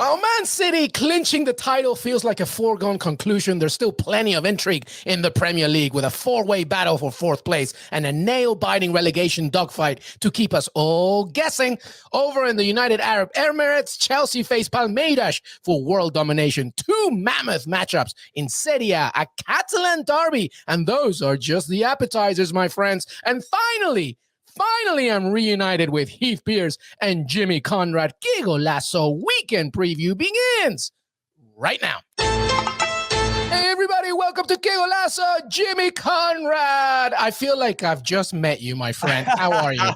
While Man City clinching the title feels like a foregone conclusion, there's still plenty of intrigue in the Premier League with a four-way battle for fourth place and a nail-biting relegation dogfight to keep us all guessing. Over in the United Arab Emirates, Chelsea face Palmeiras for world domination. Two mammoth matchups in Serie A Catalan derby, and those are just the appetizers, my friends. And finally, I'm reunited with Heath Pierce and Jimmy Conrad. Qué Golazo weekend preview begins right now. Hey, everybody, welcome to Qué Golazo, Jimmy Conrad. I feel like I've just met you, my friend. How are you?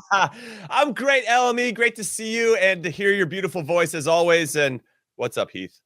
I'm great, LME. Great to see you and to hear your beautiful voice as always. And what's up, Heath?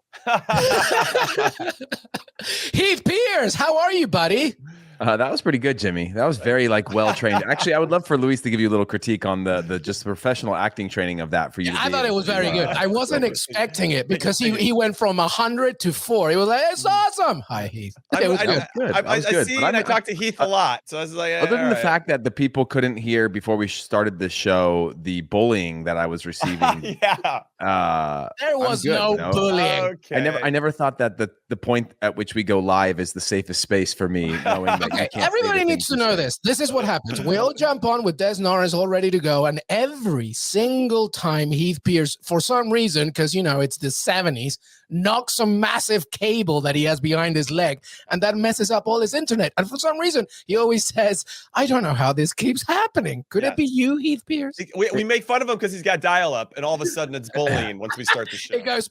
Heath Pierce, how are you, buddy? That was pretty good, Jimmy. That was very well trained. Actually, I would love for Luis to give you a little critique on the just professional acting training of that for you. I thought it was very good. I wasn't expecting it because he went from 100 to 4. He was like, "It's awesome." Hi, Heath. It was good. I see, and I talked to Heath a lot, so I was like, other than the fact that the people couldn't hear before we started the show the bullying that I was receiving. There was no bullying. Okay. I never thought that the point at which we go live is the safest space for me, knowing that. Okay, everybody needs to know this. This is what happens. We all jump on with Des Norris all ready to go, and every single time Heath Pierce, for some reason, because, you know, it's the 70s, knocks a massive cable that he has behind his leg, and that messes up all his internet. And for some reason, he always says, I don't know how this keeps happening. Could it be you, Heath Pierce? We make fun of him because he's got dial-up, and all of a sudden it's bullying once we start the show. It goes...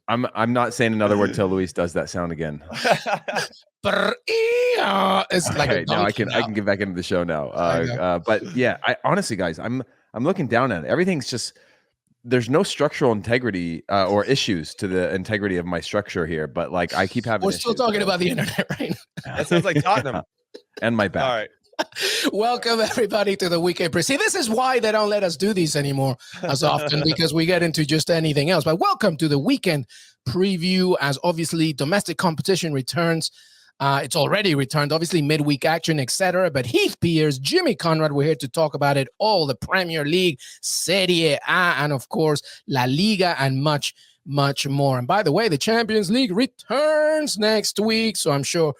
I'm not saying another word till Luis does that sound again. It's like okay, now I can get back into the show now. But yeah, I honestly, guys, I'm looking down at it. Everything's just, there's no structural integrity or issues to the integrity of my structure here. But like, I keep having. We're still talking about the internet, right? That sounds like Tottenham and my back. All right. Welcome everybody to the weekend. See, this is why they don't let us do these anymore as often, because we get into just anything else. But welcome to the weekend preview, as obviously domestic competition returns. It's already returned, obviously midweek action, etc. But Heath Pierce, Jimmy Conrad, we're here to talk about it all: the Premier League, Serie A, and of course La Liga, and much more. And by the way, the Champions League returns next week, so I'm sure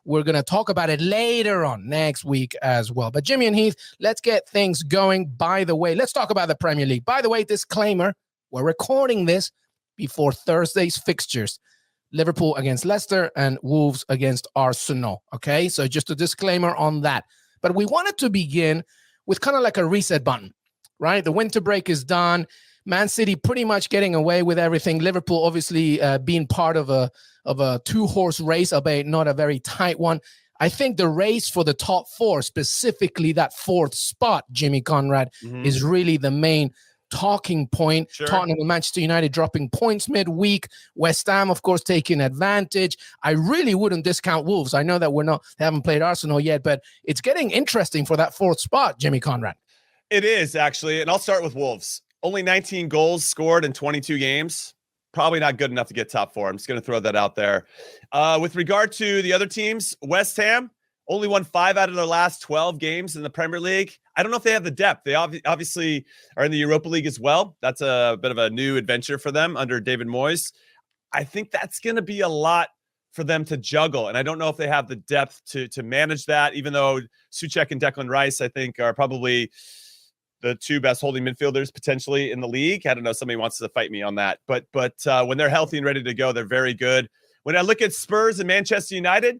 we're going to talk about it later on next week as well. But Jimmy and Heath, let's get things going. By the way, let's talk about the Premier League. By the way, disclaimer, we're recording this before Thursday's fixtures. Liverpool against Leicester and Wolves against Arsenal. Okay, so just a disclaimer on that. But we wanted to begin with kind of like a reset button, right? The winter break is done. Man City pretty much getting away with everything. Liverpool obviously being part of a two-horse race, albeit not a very tight one. I think the race for the top four, specifically that fourth spot, Jimmy Conrad, is really the main talking point. Sure. Tottenham and Manchester United dropping points midweek. West Ham, of course, taking advantage. I really wouldn't discount Wolves. I know that they haven't played Arsenal yet, but it's getting interesting for that fourth spot, Jimmy Conrad. It is, actually, and I'll start with Wolves. Only 19 goals scored in 22 games. Probably not good enough to get top four. I'm just going to throw that out there. With regard to the other teams, West Ham only won 5 out of their last 12 games in the Premier League. I don't know if they have the depth. They obviously are in the Europa League as well. That's a bit of a new adventure for them under David Moyes. I think that's going to be a lot for them to juggle, and I don't know if they have the depth to manage that, even though Souček and Declan Rice, I think, are probably the two best holding midfielders potentially in the league. I don't know. Somebody wants to fight me on that. But when they're healthy and ready to go, they're very good. When I look at Spurs and Manchester United,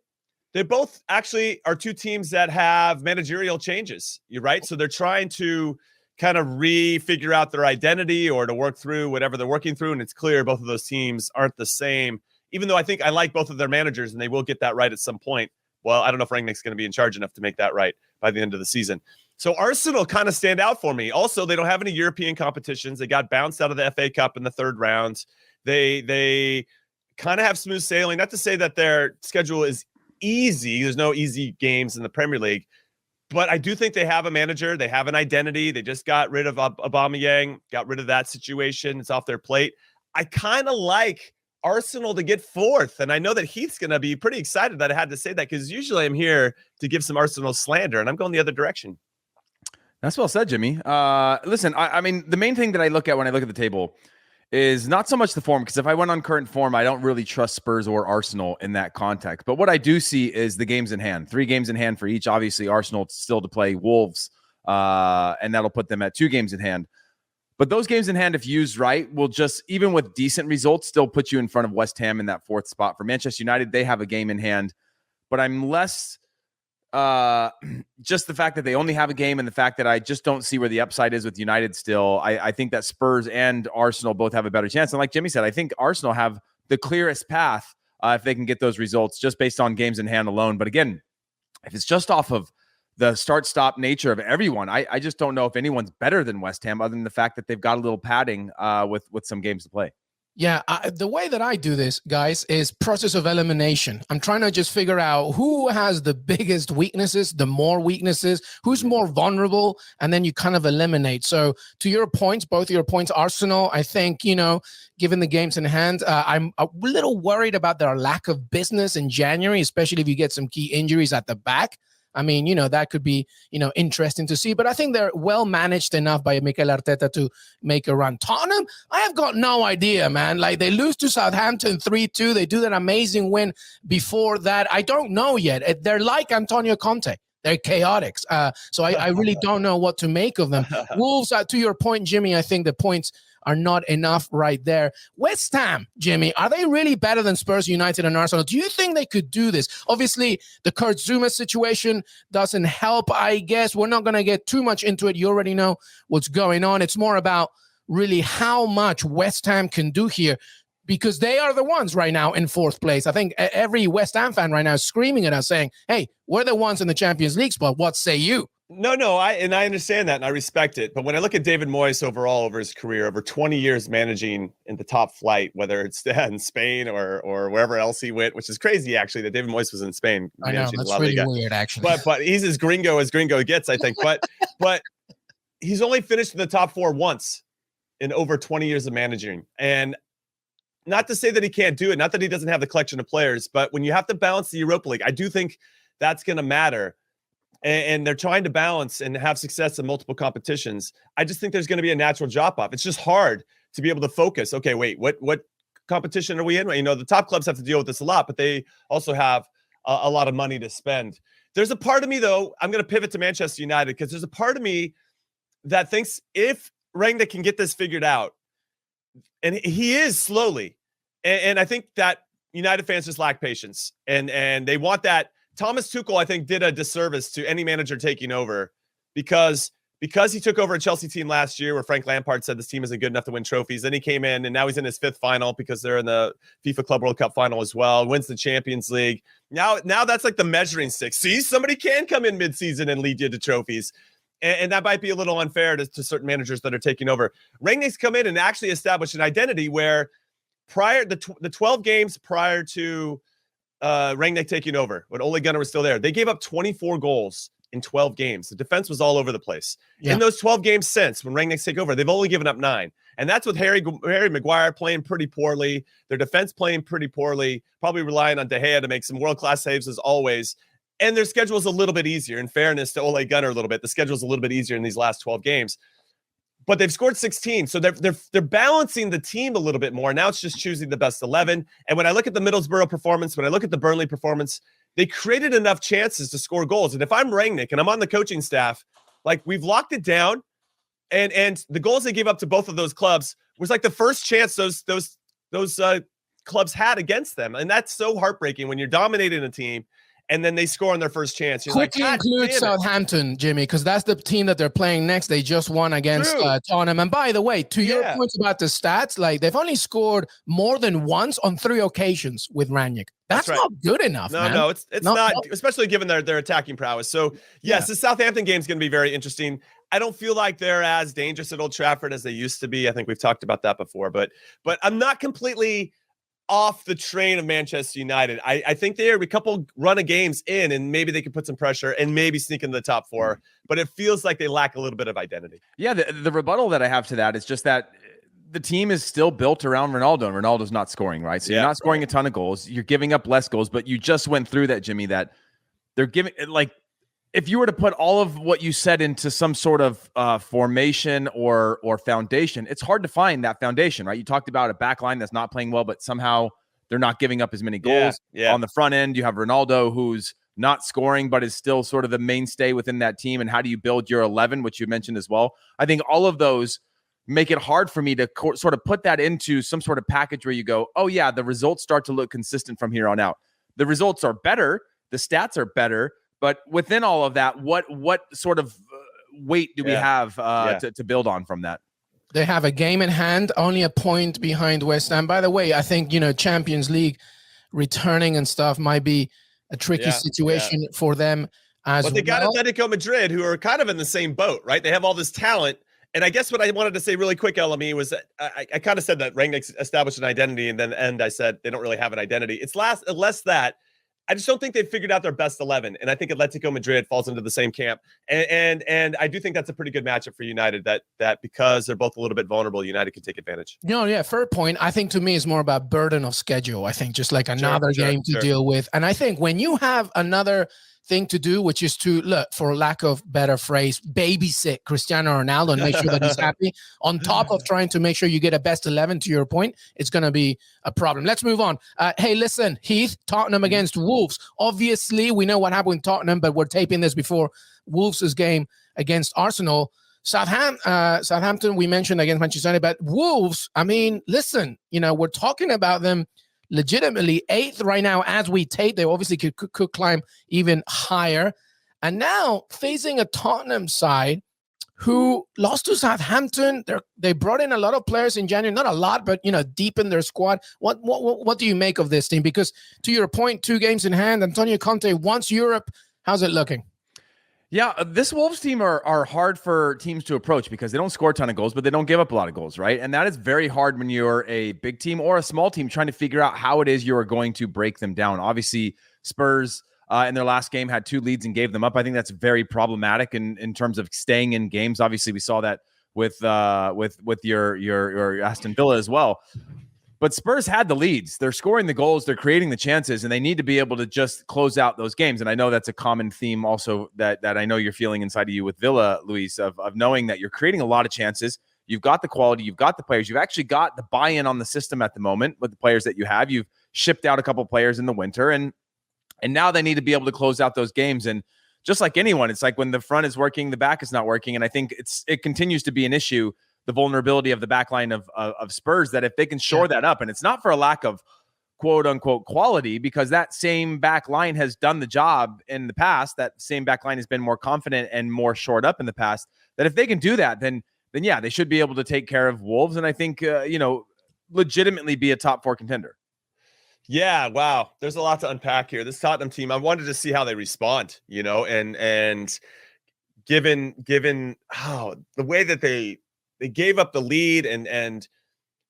they both actually are two teams that have managerial changes. You're right. So they're trying to kind of figure out their identity or to work through whatever they're working through. And it's clear both of those teams aren't the same, even though I think I like both of their managers and they will get that right at some point. Well, I don't know if Rangnick's going to be in charge enough to make that right by the end of the season. So Arsenal kind of stand out for me. Also, they don't have any European competitions. They got bounced out of the FA Cup in the third round. They kind of have smooth sailing. Not to say that their schedule is easy. There's no easy games in the Premier League. But I do think they have a manager. They have an identity. They just got rid of Aubameyang, got rid of that situation. It's off their plate. I kind of like Arsenal to get fourth. And I know that Heath's going to be pretty excited that I had to say that, because usually I'm here to give some Arsenal slander, and I'm going the other direction. That's well said, Jimmy. Listen, I mean, the main thing that I look at when I look at the table is not so much the form, because if I went on current form, I don't really trust Spurs or Arsenal in that context. But what I do see is the games in hand. 3 games in hand for each. Obviously, Arsenal still to play Wolves, and that'll put them at 2 games in hand. But those games in hand, if used right, will just, even with decent results, still put you in front of West Ham in that 4th spot. For Manchester United, they have a game in hand. But I'm less just the fact that they only have a game, and the fact that I just don't see where the upside is with United still. I think that Spurs and Arsenal both have a better chance. And like Jimmy said, I think Arsenal have the clearest path if they can get those results just based on games in hand alone. But again, if it's just off of the start-stop nature of everyone, I just don't know if anyone's better than West Ham, other than the fact that they've got a little padding with some games to play. Yeah, the way that I do this, guys, is process of elimination. I'm trying to just figure out who has the biggest weaknesses, the more weaknesses, who's more vulnerable, and then you kind of eliminate. So to your points, both of your points, Arsenal, I think, given the games in hand, I'm a little worried about their lack of business in January, especially if you get some key injuries at the back. I mean, that could be, interesting to see. But I think they're well managed enough by Mikel Arteta to make a run. Tottenham, I have got no idea, man. Like, they lose to Southampton 3-2. They do that amazing win before that. I don't know yet. They're like Antonio Conte. They're chaotic. So I really don't know what to make of them. Wolves, to your point, Jimmy, I think the points are not enough right there. West Ham, Jimmy, are they really better than Spurs, United, and Arsenal? Do you think they could do this? Obviously, the Kurt Zuma situation doesn't help, I guess. We're not going to get too much into it. You already know what's going on. It's more about really how much West Ham can do here, because they are the ones right now in 4th place. I think every West Ham fan right now is screaming at us saying, hey, we're the ones in the Champions League spot. What say you? No, I understand that and I respect it. But when I look at David Moyes overall over his career, over 20 years managing in the top flight, whether it's in Spain or wherever else he went, which is crazy actually that David Moyes was in Spain. I know, that's really weird actually. But he's as gringo gets, I think. But he's only finished in the top 4 once in over 20 years of managing. And not to say that he can't do it, not that he doesn't have the collection of players, but when you have to balance the Europa League, I do think that's going to matter. And they're trying to balance and have success in multiple competitions. I just think there's going to be a natural drop-off. It's just hard to be able to focus. Okay, wait, what competition are we in? The top clubs have to deal with this a lot, but they also have a lot of money to spend. There's a part of me, though, I'm going to pivot to Manchester United, because there's a part of me that thinks if Rangnick can get this figured out, and he is slowly, and I think that United fans just lack patience, and they want that. Thomas Tuchel, I think, did a disservice to any manager taking over because he took over a Chelsea team last year where Frank Lampard said this team isn't good enough to win trophies. Then he came in, and now he's in his 5th final because they're in the FIFA Club World Cup final as well, wins the Champions League. Now that's like the measuring stick. See, somebody can come in midseason and lead you to trophies. And that might be a little unfair to certain managers that are taking over. Rangnick's come in and actually established an identity where the 12 games prior to Rangnick taking over, when Ole Gunnar was still there, they gave up 24 goals in 12 games. The defense was all over the place. Yeah. In those 12 games since, when Rangnick's take over, they've only given up 9. And that's with Harry Maguire playing pretty poorly, their defense playing pretty poorly, probably relying on De Gea to make some world-class saves as always. And their schedule is a little bit easier. In fairness to Ole Gunnar a little bit, the schedule is a little bit easier in these last 12 games. But they've scored 16, so they're balancing the team a little bit more. Now it's just choosing the best 11. And when I look at the Middlesbrough performance, when I look at the Burnley performance, they created enough chances to score goals. And if I'm Rangnick and I'm on the coaching staff, like, we've locked it down, and the goals they gave up to both of those clubs was like the first chance those clubs had against them. And that's so heartbreaking when you're dominating a team and then they score on their first chance. You're quickly like, include Southampton, Jimmy, because that's the team that they're playing next. They just won against Tottenham. And by the way, to your points about the stats, like, they've only scored more than once on 3 occasions with Rangnick. That's right. Not good enough. No, it's not, especially given their attacking prowess. So yes, the Southampton game is going to be very interesting. I don't feel like they're as dangerous at Old Trafford as they used to be. I think we've talked about that before, but I'm not completely off the train of Manchester United. I think they're a couple run of games in, and maybe they can put some pressure and maybe sneak into the top 4, but it feels like they lack a little bit of identity. Yeah, the rebuttal that I have to that is just that the team is still built around Ronaldo, and Ronaldo's not scoring, right? So you're not scoring a ton of goals. You're giving up less goals, but you just went through that, Jimmy, that they're giving, like, if you were to put all of what you said into some sort of formation or foundation, it's hard to find that foundation, right? You talked about a back line that's not playing well, but somehow they're not giving up as many goals. Yeah. On the front end, you have Ronaldo, who's not scoring, but is still sort of the mainstay within that team. And how do you build your 11, which you mentioned as well? I think all of those make it hard for me to sort of put that into some sort of package where you go, oh yeah, the results start to look consistent from here on out. The results are better. The stats are better. But within all of that, what sort of weight do we have to build on from that? They have a game in hand, only a point behind West Ham. By the way, I think, Champions League returning and stuff might be a tricky situation for them as well. But they got Atletico Madrid, who are kind of in the same boat, right? They have all this talent. And I guess what I wanted to say really quick, LME, was that I kind of said that Rangnick established an identity, and then I said they don't really have an identity. It's less that. I just don't think they've figured out their best 11, and I think Atletico Madrid falls into the same camp. And I do think that's a pretty good matchup for United. That because they're both a little bit vulnerable, United can take advantage. Fair point. I think to me it's more about burden of schedule. I think just like another game to deal with, and I think when you have another thing to do, which is to look, for lack of better phrase, babysit Cristiano Ronaldo and make sure that he's happy, on top of trying to make sure you get a best 11, to your point, it's going to be a problem. Let's move on. Hey, listen, Heath, Tottenham against Wolves. Obviously, we know what happened with Tottenham, but we're taping this before Wolves' game against Arsenal. Southampton, we mentioned against Manchester United, but Wolves, I mean, listen, we're talking about them legitimately 8th right now as we tape. They obviously could climb even higher. And now facing a Tottenham side who lost to Southampton. They brought in a lot of players in January. Not a lot, but, deep in their squad. What do you make of this team? Because to your point, 2 games in hand, Antonio Conte wants Europe. How's it looking? Yeah, this Wolves team are hard for teams to approach because they don't score a ton of goals, but they don't give up a lot of goals, right? And that is very hard when you're a big team or a small team trying to figure out how it is you are going to break them down. Obviously, Spurs in their last game had 2 leads and gave them up. I think that's very problematic in terms of staying in games. Obviously, we saw that with your Aston Villa as well. But Spurs had the leads. They're scoring the goals. They're creating the chances, and they need to be able to just close out those games. And I know that's a common theme also that I know you're feeling inside of you with Villa, Luis, of knowing that you're creating a lot of chances. You've got the quality. You've got the players. You've actually got the buy-in on the system at the moment with the players that you have. You've shipped out a couple players in the winter, and now they need to be able to close out those games. And just like anyone, it's like when the front is working, the back is not working. And I think it continues to be an issue, the vulnerability of the back line of Spurs, that if they can shore that up, and it's not for a lack of quote unquote quality, because that same back line has done the job in the past. That same back line has been more confident and more shored up in the past, that if they can do that, then yeah, they should be able to take care of Wolves. And I think, legitimately be a top 4 contender. Yeah. Wow. There's a lot to unpack here. This Tottenham team, I wanted to see how they respond, and given the way that they gave up the lead and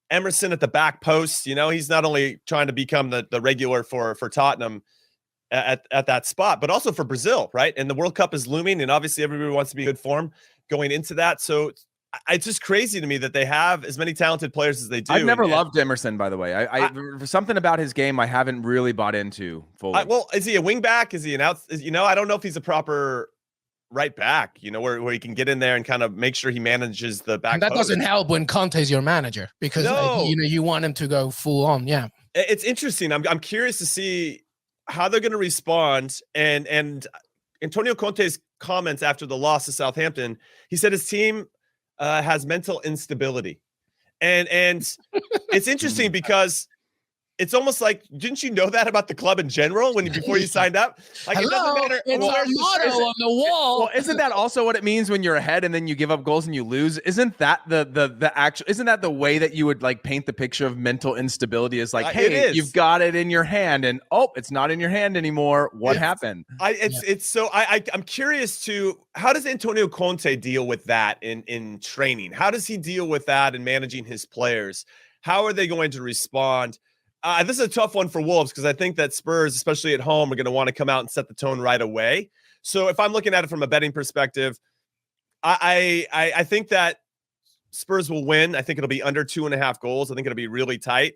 Emerson at the back post, he's not only trying to become the regular for Tottenham at that spot, but also for Brazil, right? And the World Cup is looming, and obviously everybody wants to be in good form going into that. So it's just crazy to me that they have as many talented players as they do. I've never loved Emerson, by the way. I for something about his game I haven't really bought into fully. Well, is he a wing back? Is he an out? I don't know if he's a proper right back, where he can get in there and kind of make sure he manages the back. And that doesn't help when Conte's your manager, because you want him to go full on. Yeah, it's interesting. I'm curious to see how they're going to respond. And Antonio Conte's comments after the loss to Southampton, he said his team has mental instability, and it's interesting because it's almost like, didn't you know that about the club in general before you signed up? Like, it doesn't matter. It's our motto on the wall. Well, isn't that also what it means when you're ahead and then you give up goals and you lose? Isn't that the actual? Isn't that the way that you would like paint the picture of mental instability? Is like, hey, you've got it in your hand, and it's not in your hand anymore. What happened? I'm curious to, how does Antonio Conte deal with that in training? How does he deal with that in managing his players? How are they going to respond? This is a tough one for Wolves, because I think that Spurs, especially at home, are going to want to come out and set the tone right away. So if I'm looking at it from a betting perspective, I think that Spurs will win. I think it'll be under 2.5 goals. I think it'll be really tight.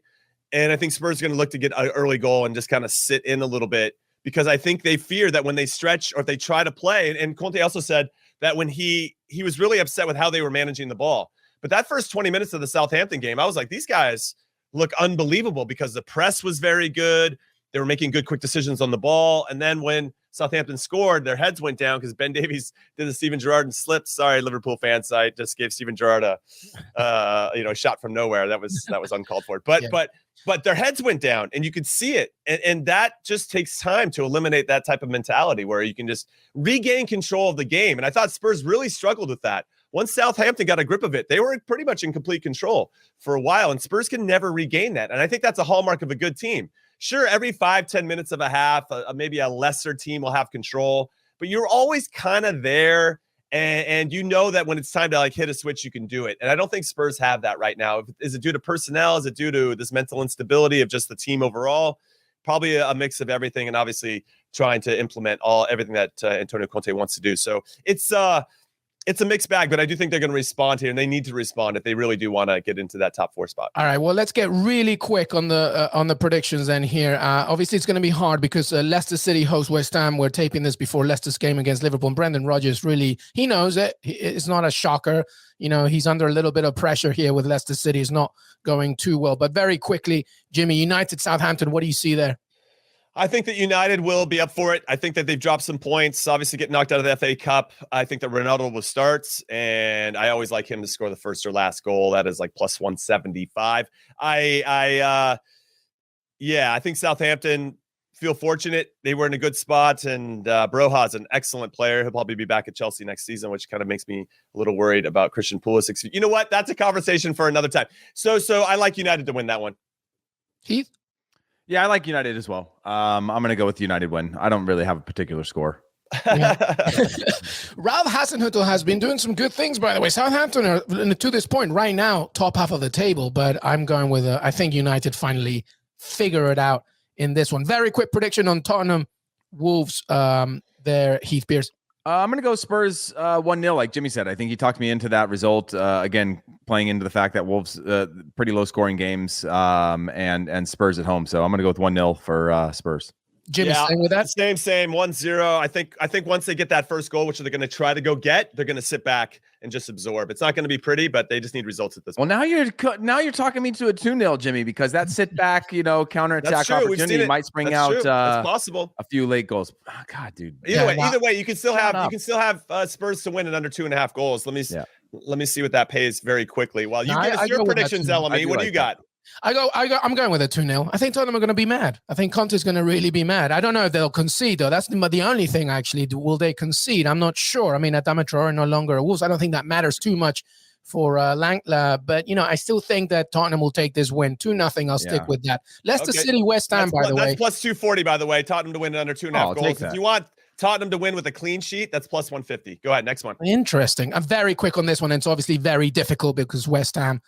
And I think Spurs are going to look to get an early goal and just kind of sit in a little bit. because I think they fear that when they stretch or if they try to play, and Conte also said that when he was really upset with how they were managing the ball. But that first 20 minutes of the Southampton game, I was like, these guys look unbelievable because the press was very good. They were making good, quick decisions on the ball. And then when Southampton scored, their heads went down because Ben Davies did the Steven Gerrard and slipped. Sorry, Liverpool fans, I just gave Steven Gerrard a shot from nowhere. That was uncalled for. But but their heads went down, and you could see it. And that just takes time to eliminate that type of mentality where you can just regain control of the game. And I thought Spurs really struggled with that. Once Southampton got a grip of it, they were pretty much in complete control for a while, and Spurs can never regain that. And I think that's a hallmark of a good team. Sure, every 5-10 minutes of a half, maybe a lesser team will have control, but you're always kind of there, and you know that when it's time to like hit a switch, you can do it. And I don't think Spurs have that right now. Is it due to personnel? Is it due to this mental instability of just the team overall? Probably a mix of everything, and obviously trying to implement everything that Antonio Conte wants to do. So it's a mixed bag, but I do think they're going to respond here, and they need to respond if they really do want to get into that top 4 spot. All right, well, let's get really quick on the predictions then here. Obviously, it's going to be hard because Leicester City hosts West Ham. We're taping this before Leicester's game against Liverpool. And Brendan Rodgers really, he knows it. It's not a shocker. You know, he's under a little bit of pressure here with Leicester City. It's not going too well. But very quickly, Jimmy, United, Southampton, what do you see there? I think that United will be up for it. I think that they've dropped some points, obviously getting knocked out of the FA Cup. I think that Ronaldo will start, and I always like him to score the first or last goal. That is like plus 175. I think Southampton feel fortunate. They were in a good spot, and Broja's an excellent player. He'll probably be back at Chelsea next season, which kind of makes me a little worried about Christian Pulisic. You know what? That's a conversation for another time. So I like United to win that one. Heath? Yeah, I like United as well. I'm going to go with United win. I don't really have a particular score. Yeah. Ralph Hasenhüttl has been doing some good things, by the way. Southampton are, to this point, right now, top half of the table, but I'm going with, I think United finally figure it out in this one. Very quick prediction on Tottenham Wolves there, Heath Pierce. I'm going to go Spurs 1-0, like Jimmy said. I think he talked me into that result. Again, playing into the fact that Wolves, pretty low-scoring games, and Spurs at home. So I'm going to go with 1-0 for Spurs. Jimmy, same with that? Same, 1-0. I think once they get that first goal, which they're going to try to go get, they're going to sit back and just absorb. It's not going to be pretty, but they just need results at this point. Well, now you're talking me to a 2-0, Jimmy, because that sit back, counterattack opportunity might spring out. That's possible. A few late goals. Oh, God, dude. Either way, you can still have Spurs to win in under 2.5 goals. Let me see what that pays very quickly. While you give us your predictions, LME, what do you got? I'm going with a 2-0. I think Tottenham are going to be mad. I think Conte's going to really be mad. I don't know if they'll concede, though. That's the only thing, actually. Will they concede? I'm not sure. I mean, Adama Traore no longer a Wolves. I don't think that matters too much for Lankler. But, I still think that Tottenham will take this win. 2-0. I'll stick with that. Leicester City, West Ham, by the way. That's plus 240, by the way. Tottenham to win under 2.5 goals. If you want Tottenham to win with a clean sheet, that's plus 150. Go ahead, next one. Interesting. I'm very quick on this one. And it's obviously very difficult because West Ham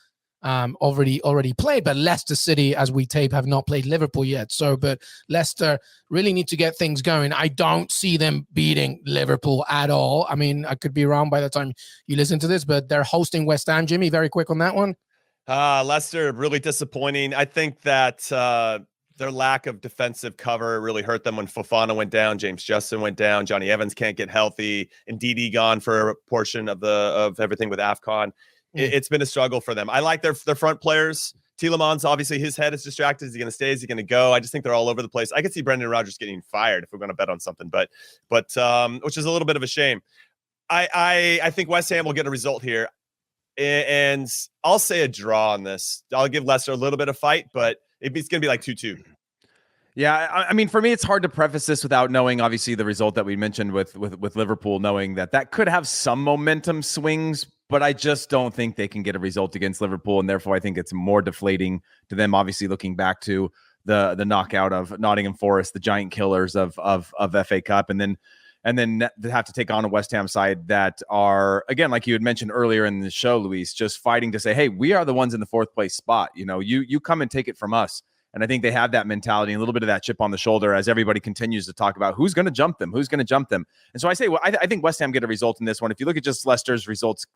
already played, but Leicester City, as we tape, have not played Liverpool yet. But Leicester really need to get things going. I don't see them beating Liverpool at all. I mean, I could be wrong by the time you listen to this, but they're hosting West Ham. Jimmy, very quick on that one. Leicester, really disappointing. I think that their lack of defensive cover really hurt them when Fofana went down, James Justin went down, Johnny Evans can't get healthy, and Ndidi gone for a portion of everything with AFCON. It's been a struggle for them. I like their front players. Tielemans, obviously, his head is distracted. Is he going to stay? Is he going to go? I just think they're all over the place. I could see Brendan Rodgers getting fired if we're going to bet on something, but which is a little bit of a shame. I think West Ham will get a result here, and I'll say a draw on this. I'll give Leicester a little bit of fight, but it's going to be like 2-2. Yeah, I mean, for me, it's hard to preface this without knowing, obviously, the result that we mentioned with Liverpool, knowing that could have some momentum swings, but I just don't think they can get a result against Liverpool, and therefore I think it's more deflating to them, obviously, looking back to the knockout of Nottingham Forest, the giant killers of FA Cup, and then they have to take on a West Ham side that are, again, like you had mentioned earlier in the show, Luis, just fighting to say, hey, we are the ones in the fourth place spot. You come and take it from us. And I think they have that mentality, a little bit of that chip on the shoulder as everybody continues to talk about who's going to jump them. And so I say, I think West Ham get a result in this one. If you look at just Leicester's results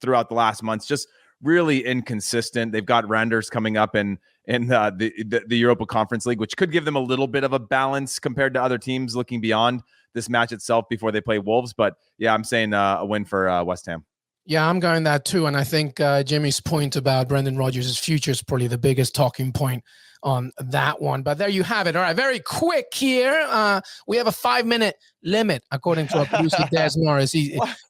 throughout the last months, just really inconsistent. They've got Randers coming up in the Europa Conference League, which could give them a little bit of a balance compared to other teams looking beyond this match itself before they play Wolves. But yeah, I'm saying a win for West Ham. Yeah, I'm going that too. And I think Jimmy's point about Brendan Rodgers' future is probably the biggest talking point on that one. But there you have it. All right, very quick here. We have a 5-minute limit, according to our producer, Des Norris.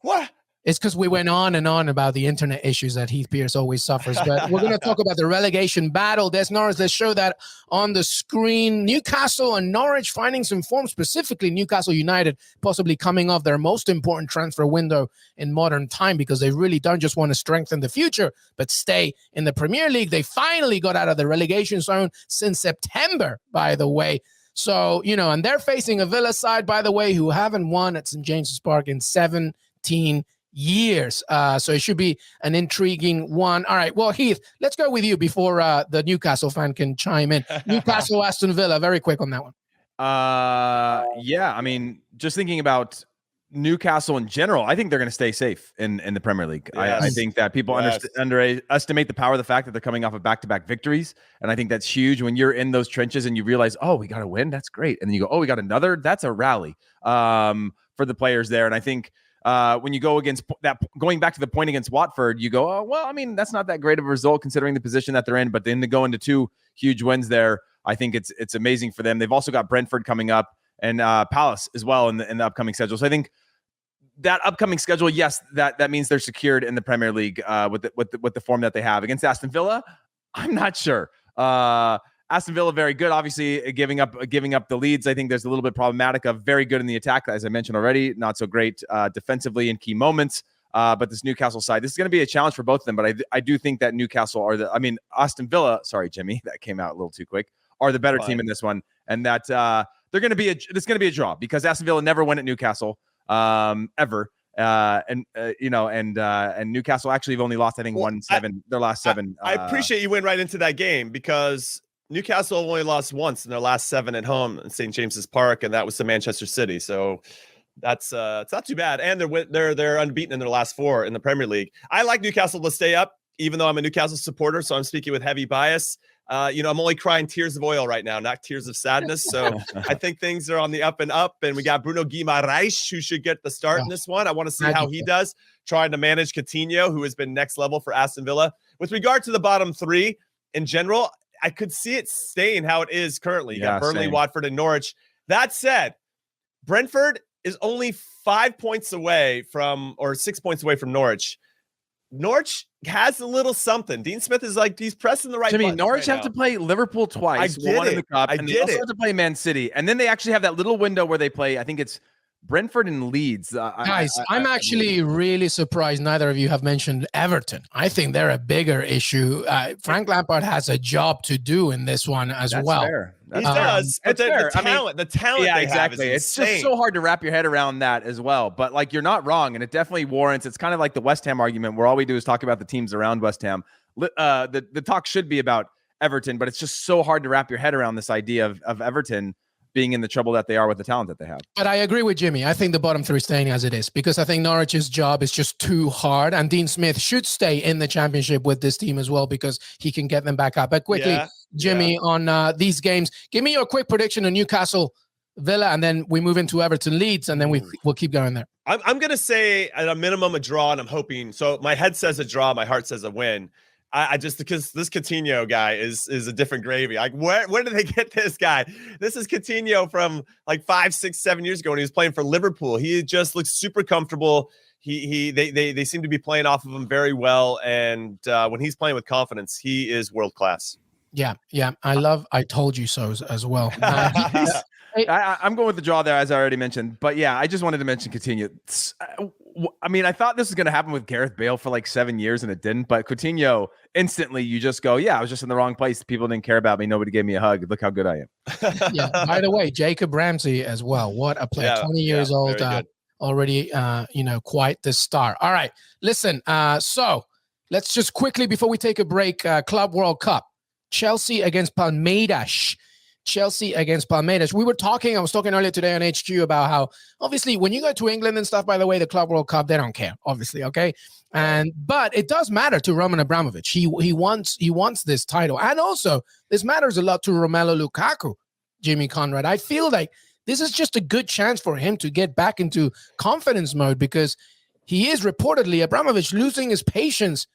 What? It's because we went on and on about the internet issues that Heath Pierce always suffers. But we're going to talk about the relegation battle. Des Norris, let's show that on the screen. Newcastle and Norwich finding some form, specifically Newcastle United, possibly coming off their most important transfer window in modern time, because they really don't just want to strengthen the future, but stay in the Premier League. They finally got out of the relegation zone since September, by the way. So, and they're facing a Villa side, by the way, who haven't won at St. James's Park in 17 years. So it should be an intriguing one. All right. Well, Heath, let's go with you before the Newcastle fan can chime in. Newcastle, Aston Villa, very quick on that one. Yeah. I mean, just thinking about Newcastle in general, I think they're going to stay safe in the Premier League. Yes. I think that people underestimate the power of the fact that they're coming off of back-to-back victories. And I think that's huge when you're in those trenches and you realize, oh, we got to win. That's great. And then you go, oh, we got another. That's a rally for the players there. And I think when you go against that, going back to the point against Watford, you go, oh, well, I mean, that's not that great of a result considering the position that they're in. But then to go into 2 huge wins there, I think it's amazing for them. They've also got Brentford coming up and Palace as well in the upcoming schedule. So I think that upcoming schedule, yes, that means they're secured in the Premier League with the form that they have. Against Aston Villa, I'm not sure. Aston Villa very good, obviously giving up the leads. I think there's a little bit problematic of very good in the attack, as I mentioned already, not so great defensively in key moments. But this Newcastle side, this is going to be a challenge for both of them. But I do think that Newcastle Aston Villa, sorry, Jimmy, that came out a little too quick, are the better team in this one, and that it's going to be a draw because Aston Villa never won at Newcastle ever. And Newcastle actually have only lost, I think, 1-7 their last 7. I appreciate you went right into that game because Newcastle only lost once in their last 7 at home in St. James's Park, and that was to Manchester City. So that's it's not too bad. And they're unbeaten in their last 4 in the Premier League. I like Newcastle to stay up, even though I'm a Newcastle supporter, so I'm speaking with heavy bias. I'm only crying tears of oil right now, not tears of sadness. So I think things are on the up and up. And we got Bruno Guimaraes, who should get the start in this one. I want to see how he does, trying to manage Coutinho, who has been next level for Aston Villa. With regard to the bottom 3 in general, I could see it staying how it is currently. You got Burnley, Watford, and Norwich. That said, Brentford is only 5 points away or 6 points away from Norwich. Norwich has a little something. Dean Smith is he's pressing the right button. Norwich have to play Liverpool twice, one in the cup, and they also have to play Man City. And then they actually have that little window where they play, I think it's Brentford and Leeds. Guys, I'm actually really surprised neither of you have mentioned Everton. I think they're a bigger issue. Frank Lampard has a job to do in this one as well. Fair. He does. But the talent yeah, they exactly. have is it's insane. just so hard to wrap your head around that as well. But you're not wrong, and it definitely warrants. It's kind of like the West Ham argument, where all we do is talk about the teams around West Ham. The talk should be about Everton, but it's just so hard to wrap your head around this idea of Everton being in the trouble that they are with the talent that they have. But I agree with Jimmy. I think the bottom 3 staying as it is, because I think Norwich's job is just too hard, and Dean Smith should stay in the championship with this team as well, because he can get them back up. But quickly, Jimmy, on these games, give me your quick prediction on Newcastle, Villa, and then we move into Everton, Leeds, and then we'll keep going there. I'm going to say at a minimum a draw, and I'm hoping. So my head says a draw, my heart says a win. I just, because this Coutinho guy is a different gravy. Where did they get this guy? This is Coutinho from 5, 6, 7 years ago when he was playing for Liverpool. He just looks super comfortable. They seem to be playing off of him very well, and when he's playing with confidence, he is world class. Yeah. I told you so as well. I'm going with the draw there, as I already mentioned. But yeah, I just wanted to mention Coutinho. I mean, I thought this was going to happen with Gareth Bale for 7 years, and it didn't. But Coutinho, instantly, you just go, yeah, I was just in the wrong place. People didn't care about me. Nobody gave me a hug. Look how good I am. Yeah. By the way, Jacob Ramsey as well. What a player! 20 years old, already. Quite the star. All right, listen. So let's just quickly, before we take a break, Club World Cup. Chelsea against Palmeiras. Chelsea against Palmeiras. I was talking earlier today on HQ about how, obviously, when you go to England and stuff, by the way, the Club World Cup, they don't care, obviously, okay? But it does matter to Roman Abramovich. He wants this title. And also, this matters a lot to Romelu Lukaku, Jimmy Conrad. I feel like this is just a good chance for him to get back into confidence mode, because he is reportedly, Abramovich, losing his patience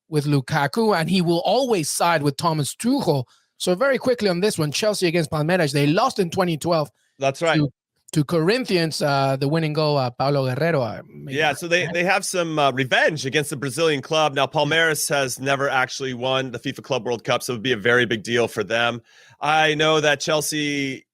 with Lukaku, and he will always side with Thomas Tuchel. So very quickly on this one, Chelsea against Palmeiras, they lost in 2012. That's right. To Corinthians, the winning goal, Paulo Guerrero. So they have some revenge against the Brazilian club. Now, Palmeiras has never actually won the FIFA Club World Cup, so it would be a very big deal for them. I know that Chelsea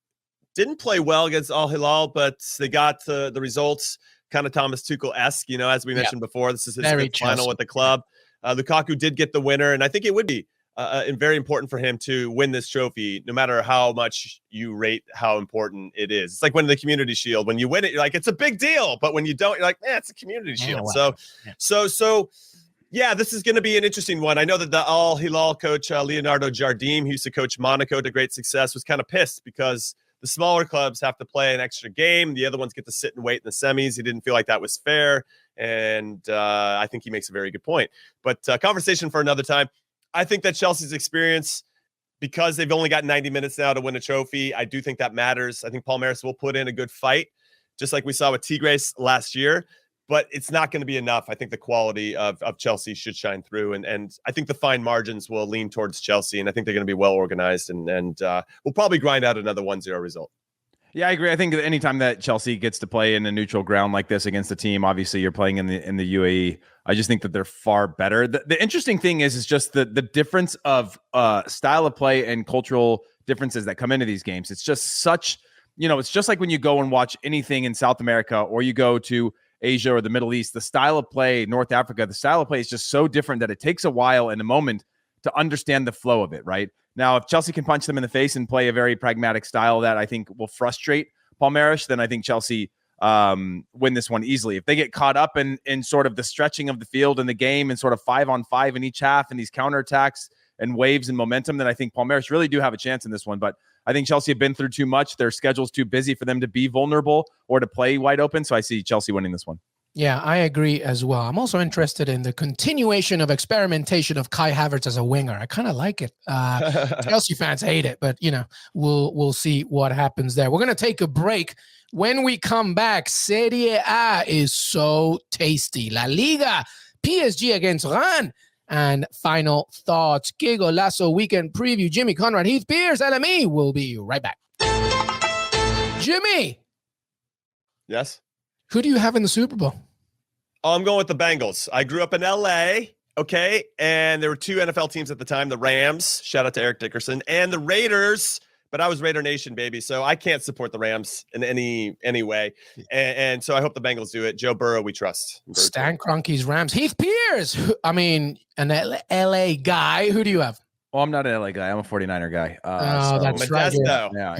didn't play well against Al Hilal, but they got the results, kind of Thomas Tuchel-esque, as we mentioned before. This is his fifth final with the club. Lukaku did get the winner, and I think it would be very important for him to win this trophy, no matter how much you rate how important it is. It's like winning the Community Shield. When you win it, you're like, it's a big deal. But when you don't, you're like, it's a Community Shield. Wow. So, this is going to be an interesting one. I know that the Al Hilal coach, Leonardo Jardim, who used to coach Monaco to great success, was kind of pissed because the smaller clubs have to play an extra game. The other ones get to sit and wait in the semis. He didn't feel like that was fair. And I think he makes a very good point. But conversation for another time. I think that Chelsea's experience, because they've only got 90 minutes now to win a trophy, I do think that matters. I think Palmeiras will put in a good fight, just like we saw with Tigres last year. But it's not going to be enough. I think the quality of Chelsea should shine through. And I think the fine margins will lean towards Chelsea. And I think they're going to be well organized. And we'll probably grind out another 1-0 result. Yeah, I agree. I think anytime that Chelsea gets to play in a neutral ground like this against a team, obviously you're playing in the UAE. I just think that they're far better. The interesting thing is just the difference of style of play and cultural differences that come into these games. It's just such, it's just like when you go and watch anything in South America or you go to Asia or the Middle East, the style of play, North Africa, the style of play is just so different that it takes a while and a moment to understand the flow of it, right? Now, if Chelsea can punch them in the face and play a very pragmatic style that I think will frustrate Palmeiras, then I think Chelsea win this one easily. If they get caught up in sort of the stretching of the field in the game and sort of 5-on-5 in each half and these counterattacks and waves and momentum, then I think Palmeiras really do have a chance in this one. But I think Chelsea have been through too much. Their schedule's too busy for them to be vulnerable or to play wide open. So I see Chelsea winning this one. Yeah, I agree as well. I'm also interested in the continuation of experimentation of Kai Havertz as a winger. I kind of like it. Chelsea fans hate it, but we'll see what happens there. We're going to take a break. When we come back, Serie A is so tasty. La Liga, PSG against Rennes, and final thoughts. Qué Golazo weekend preview. Jimmy Conrad, Heath Pierce, LME. We'll be right back. Jimmy. Yes. Who do you have in the Super Bowl? Oh, I'm going with the Bengals. I grew up in LA, okay? And there were two NFL teams at the time, the Rams, shout out to Eric Dickerson, and the Raiders, but I was Raider Nation, baby, so I can't support the Rams in any way. And so I hope the Bengals do it. Joe Burrow, we trust. Stan Kroenke's Rams. Heath Pierce, an LA guy. Who do you have? Well, I'm not an LA guy. I'm a 49er guy. That's right.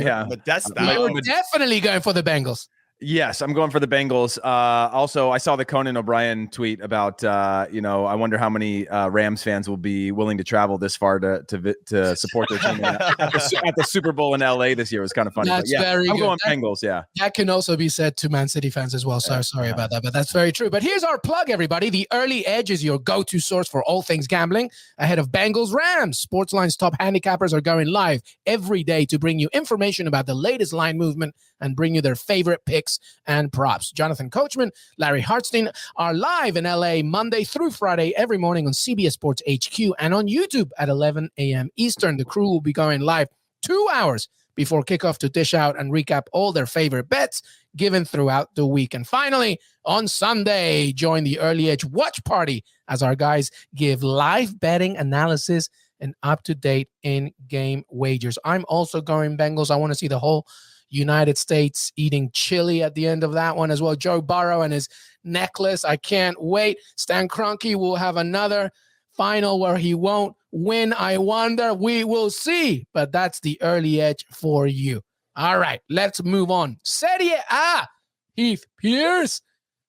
Yeah. Modesto. You're definitely going for the Bengals. Yes, I'm going for the Bengals. Also, I saw the Conan O'Brien tweet about, I wonder how many Rams fans will be willing to travel this far to support their team at the Super Bowl in LA this year. It was kind of funny. That's very good. I'm going Bengals, yeah. That can also be said to Man City fans as well. Sorry about that, but that's very true. But here's our plug, everybody. The Early Edge is your go-to source for all things gambling ahead of Bengals Rams. Sportsline's top handicappers are going live every day to bring you information about the latest line movement and bring you their favorite picks and props. Jonathan Coachman, Larry Hartstein are live in LA Monday through Friday every morning on CBS Sports HQ and on YouTube at 11 a.m. Eastern. The crew will be going live 2 hours before kickoff to dish out and recap all their favorite bets given throughout the week. And finally, on Sunday, join the Early Edge watch party as our guys give live betting analysis and up-to-date in-game wagers. I'm also going Bengals. I want to see the whole United States eating chili at the end of that one as well. Joe Burrow and his necklace. I can't wait. Stan Kroenke will have another final where he won't win. I wonder. We will see. But that's the Early Edge for you. All right, let's move on. Serie A. Heath Pierce.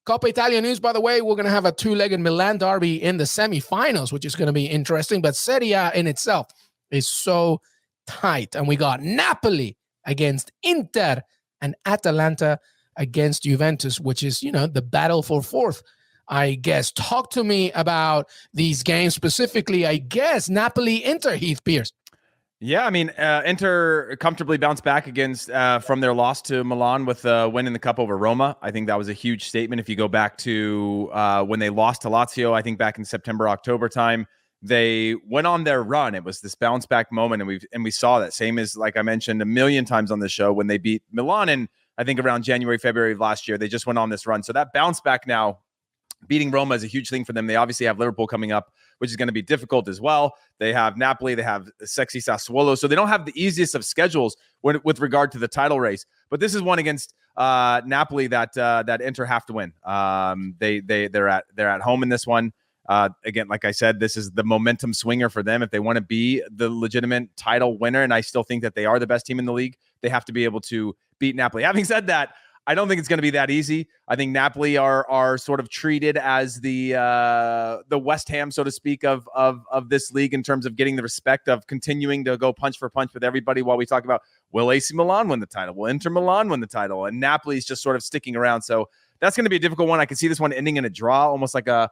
Coppa Italia news, by the way, we're going to have a two-legged Milan derby in the semifinals, which is going to be interesting. But Serie A in itself is so tight. And we got Napoli against Inter, and Atalanta against Juventus, which is, the battle for fourth, I guess. Talk to me about these games specifically, I guess. Napoli-Inter, Heath Pierce. Yeah, I mean, Inter comfortably bounced back against from their loss to Milan with a win in the Cup over Roma. I think that was a huge statement. If you go back to when they lost to Lazio, I think back in September, October time, they went on their run. It was this bounce back moment, and we saw that. Same as, like I mentioned a million times on the show, when they beat Milan in, I think, around January, February of last year. They just went on this run. So that bounce back now, beating Roma is a huge thing for them. They obviously have Liverpool coming up, which is going to be difficult as well. They have Napoli, they have sexy Sassuolo. So they don't have the easiest of schedules with regard to the title race. But this is one against Napoli that Inter have to win. They're at home in this one. Again, like I said, this is the momentum swinger for them. If they want to be the legitimate title winner, and I still think that they are the best team in the league, they have to be able to beat Napoli. Having said that, I don't think it's going to be that easy. I think Napoli are sort of treated as the West Ham, so to speak, of this league, in terms of getting the respect of continuing to go punch for punch with everybody, while we talk about, will AC Milan win the title? Will Inter Milan win the title? And Napoli's just sort of sticking around. So that's going to be a difficult one. I can see this one ending in a draw, almost like a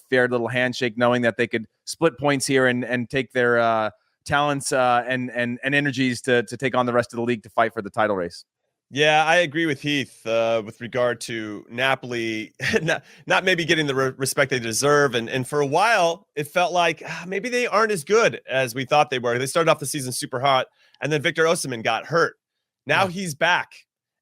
fair little handshake, knowing that they could split points here and take their talents and energies to take on the rest of the league to fight for the title race. Yeah, I agree with Heath with regard to Napoli not maybe getting the respect they deserve. And for a while, it felt like maybe they aren't as good as we thought they were. They started off the season super hot, and then Victor Osimhen got hurt. Now he's back,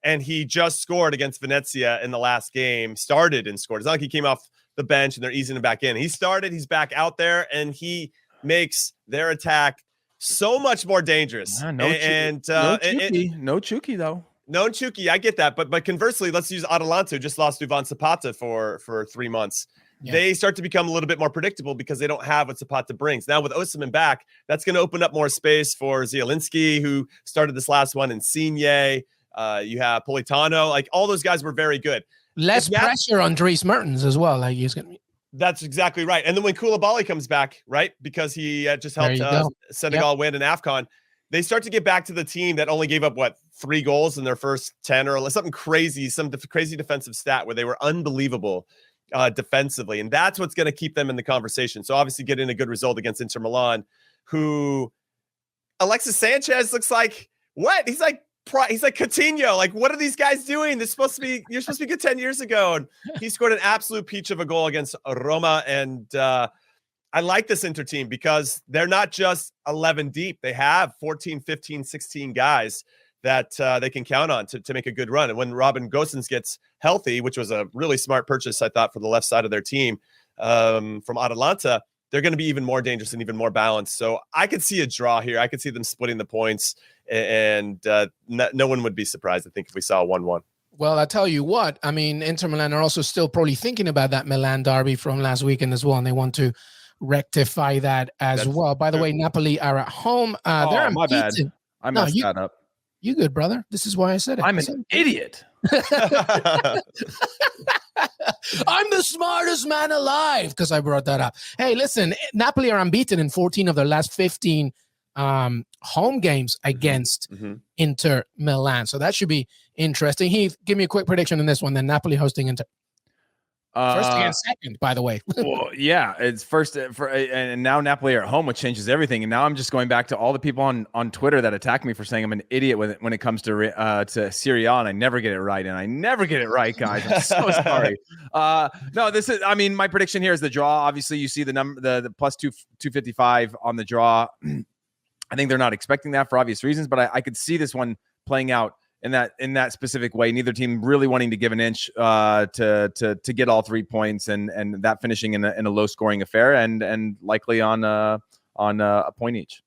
and he just scored against Venezia in the last game, started and scored. It's not like he came off the bench and they're easing him back in. He started, he's back out there, and he makes their attack so much more dangerous. No Chucky though. No Chucky, I get that, but conversely, let's use Atalanta, who just lost Duvan Zapata for 3 months. Yeah. They start to become a little bit more predictable because they don't have what Zapata brings. Now with Osimhen back, that's going to open up more space for Zielinski, who started this last one, and Insigne. You have Politano. Like, all those guys were very good. Less pressure on Dries Mertens as well. Like, he's going to be. That's exactly right. And then when Koulibaly comes back, right, because he just helped Senegal win an AFCON, they start to get back to the team that only gave up, 3 goals in their first 10 or something crazy, some crazy defensive stat where they were unbelievable defensively. And that's what's going to keep them in the conversation. So obviously getting a good result against Inter Milan, who Alexis Sanchez looks like, what? He's like Coutinho. Like, what are these guys doing? You're supposed to be good 10 years ago. And he scored an absolute peach of a goal against Roma. And I like this Inter team because they're not just 11 deep. They have 14, 15, 16 guys that they can count on to make a good run. And when Robin Gosens gets healthy, which was a really smart purchase, I thought, for the left side of their team from Atalanta, they're going to be even more dangerous and even more balanced. So I could see a draw here. I could see them splitting the points, and no one would be surprised, I think, if we saw a 1-1. Well, I tell you what, I mean, Inter Milan are also still probably thinking about that Milan derby from last weekend as well, and they want to rectify that as well. By the way, Napoli are at home. They're my bad. I messed that up. You good, brother? This is why I said it. I'm an idiot. I'm the smartest man alive because I brought that up. Hey, listen, Napoli are unbeaten in 14 of their last 15 home games against Inter Milan. So that should be interesting. Heath, give me a quick prediction in this one. Then Napoli hosting Inter. First against second, by the way. Well, yeah, it's first and now Napoli are at home, which changes everything. And now I'm just going back to all the people on Twitter that attack me for saying I'm an idiot when it comes to Serie A, and I never get it right. And I never get it right, guys. I'm so sorry. No, this is. I mean, my prediction here is the draw. Obviously, you see the number, the plus 255 on the draw. I think they're not expecting that for obvious reasons, but I could see this one playing out in that specific way. Neither team really wanting to give an inch to get all 3 points, and that finishing in a low scoring affair, and likely on a point each.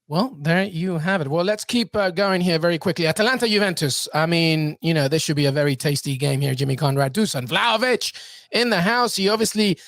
Well, there you have it. Well, let's keep going here very quickly. Atalanta Juventus. I mean, this should be a very tasty game here. Jimmy Conrad, Dusan Vlahovic in the house. He obviously,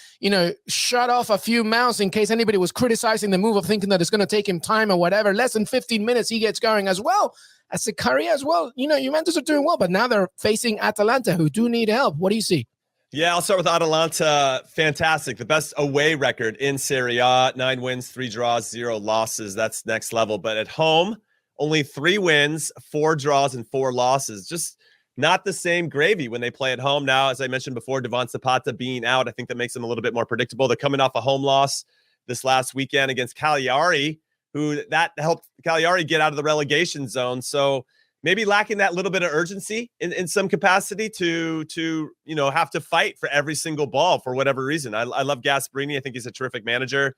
shut off a few mouths in case anybody was criticizing the move of thinking that it's going to take him time or whatever. Less than 15 minutes, he gets going as well. As Zakaria as well. Juventus are doing well, but now they're facing Atalanta, who do need help. What do you see? Yeah, I'll start with Atalanta. Fantastic. The best away record in Serie A. 9 wins, 3 draws, 0 losses. That's next level. But at home, only 3 wins, 4 draws, and 4 losses. Just not the same gravy when they play at home. Now, as I mentioned before, Devon Zapata being out, I think that makes them a little bit more predictable. They're coming off a home loss this last weekend against Cagliari, who that helped Cagliari get out of the relegation zone. So maybe lacking that little bit of urgency in some capacity to have to fight for every single ball for whatever reason. I love Gasperini. I think he's a terrific manager.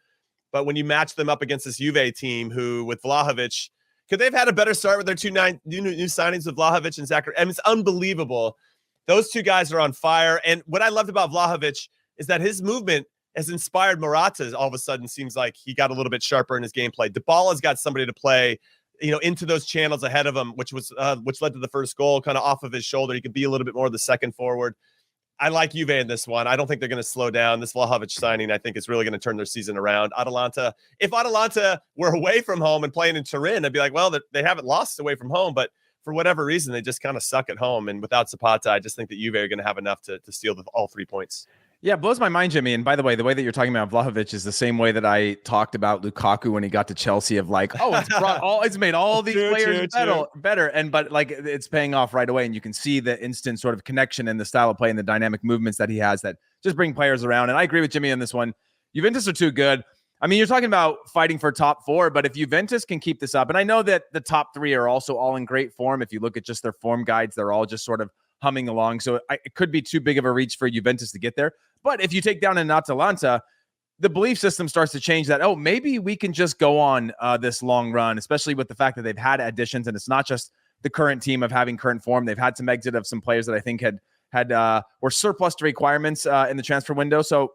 But when you match them up against this Juve team who, with Vlahovic, could they've had a better start with their new signings with Vlahovic and Zachary? I mean, it's unbelievable. Those 2 guys are on fire. And what I loved about Vlahovic is that his movement has inspired Morata. All of a sudden, seems like he got a little bit sharper in his gameplay. Dybala's got somebody to play, into those channels ahead of him, which led to the first goal, kind of off of his shoulder. He could be a little bit more of the second forward. I like Juve in this one. I don't think they're going to slow down. This Vlahovic signing, I think, is really going to turn their season around. Atalanta, if Atalanta were away from home and playing in Turin, I'd be like, well, they haven't lost away from home, but for whatever reason, they just kind of suck at home. And without Zapata, I just think that Juve are going to have enough to steal all 3 points. Yeah, it blows my mind, Jimmy. And by the way that you're talking about Vlahovic is the same way that I talked about Lukaku when he got to Chelsea of like, it's made all these players better. But like it's paying off right away. And you can see the instant sort of connection in the style of play and the dynamic movements that he has that just bring players around. And I agree with Jimmy on this one. Juventus are too good. I mean, you're talking about fighting for top 4, but if Juventus can keep this up, and I know that the top 3 are also all in great form. If you look at just their form guides, they're all just sort of humming along. So it could be too big of a reach for Juventus to get there. But if you take down an Atalanta, the belief system starts to change that, maybe we can just go on this long run, especially with the fact that they've had additions. And it's not just the current team of having current form. They've had some exit of some players that I think were surplus to requirements in the transfer window. So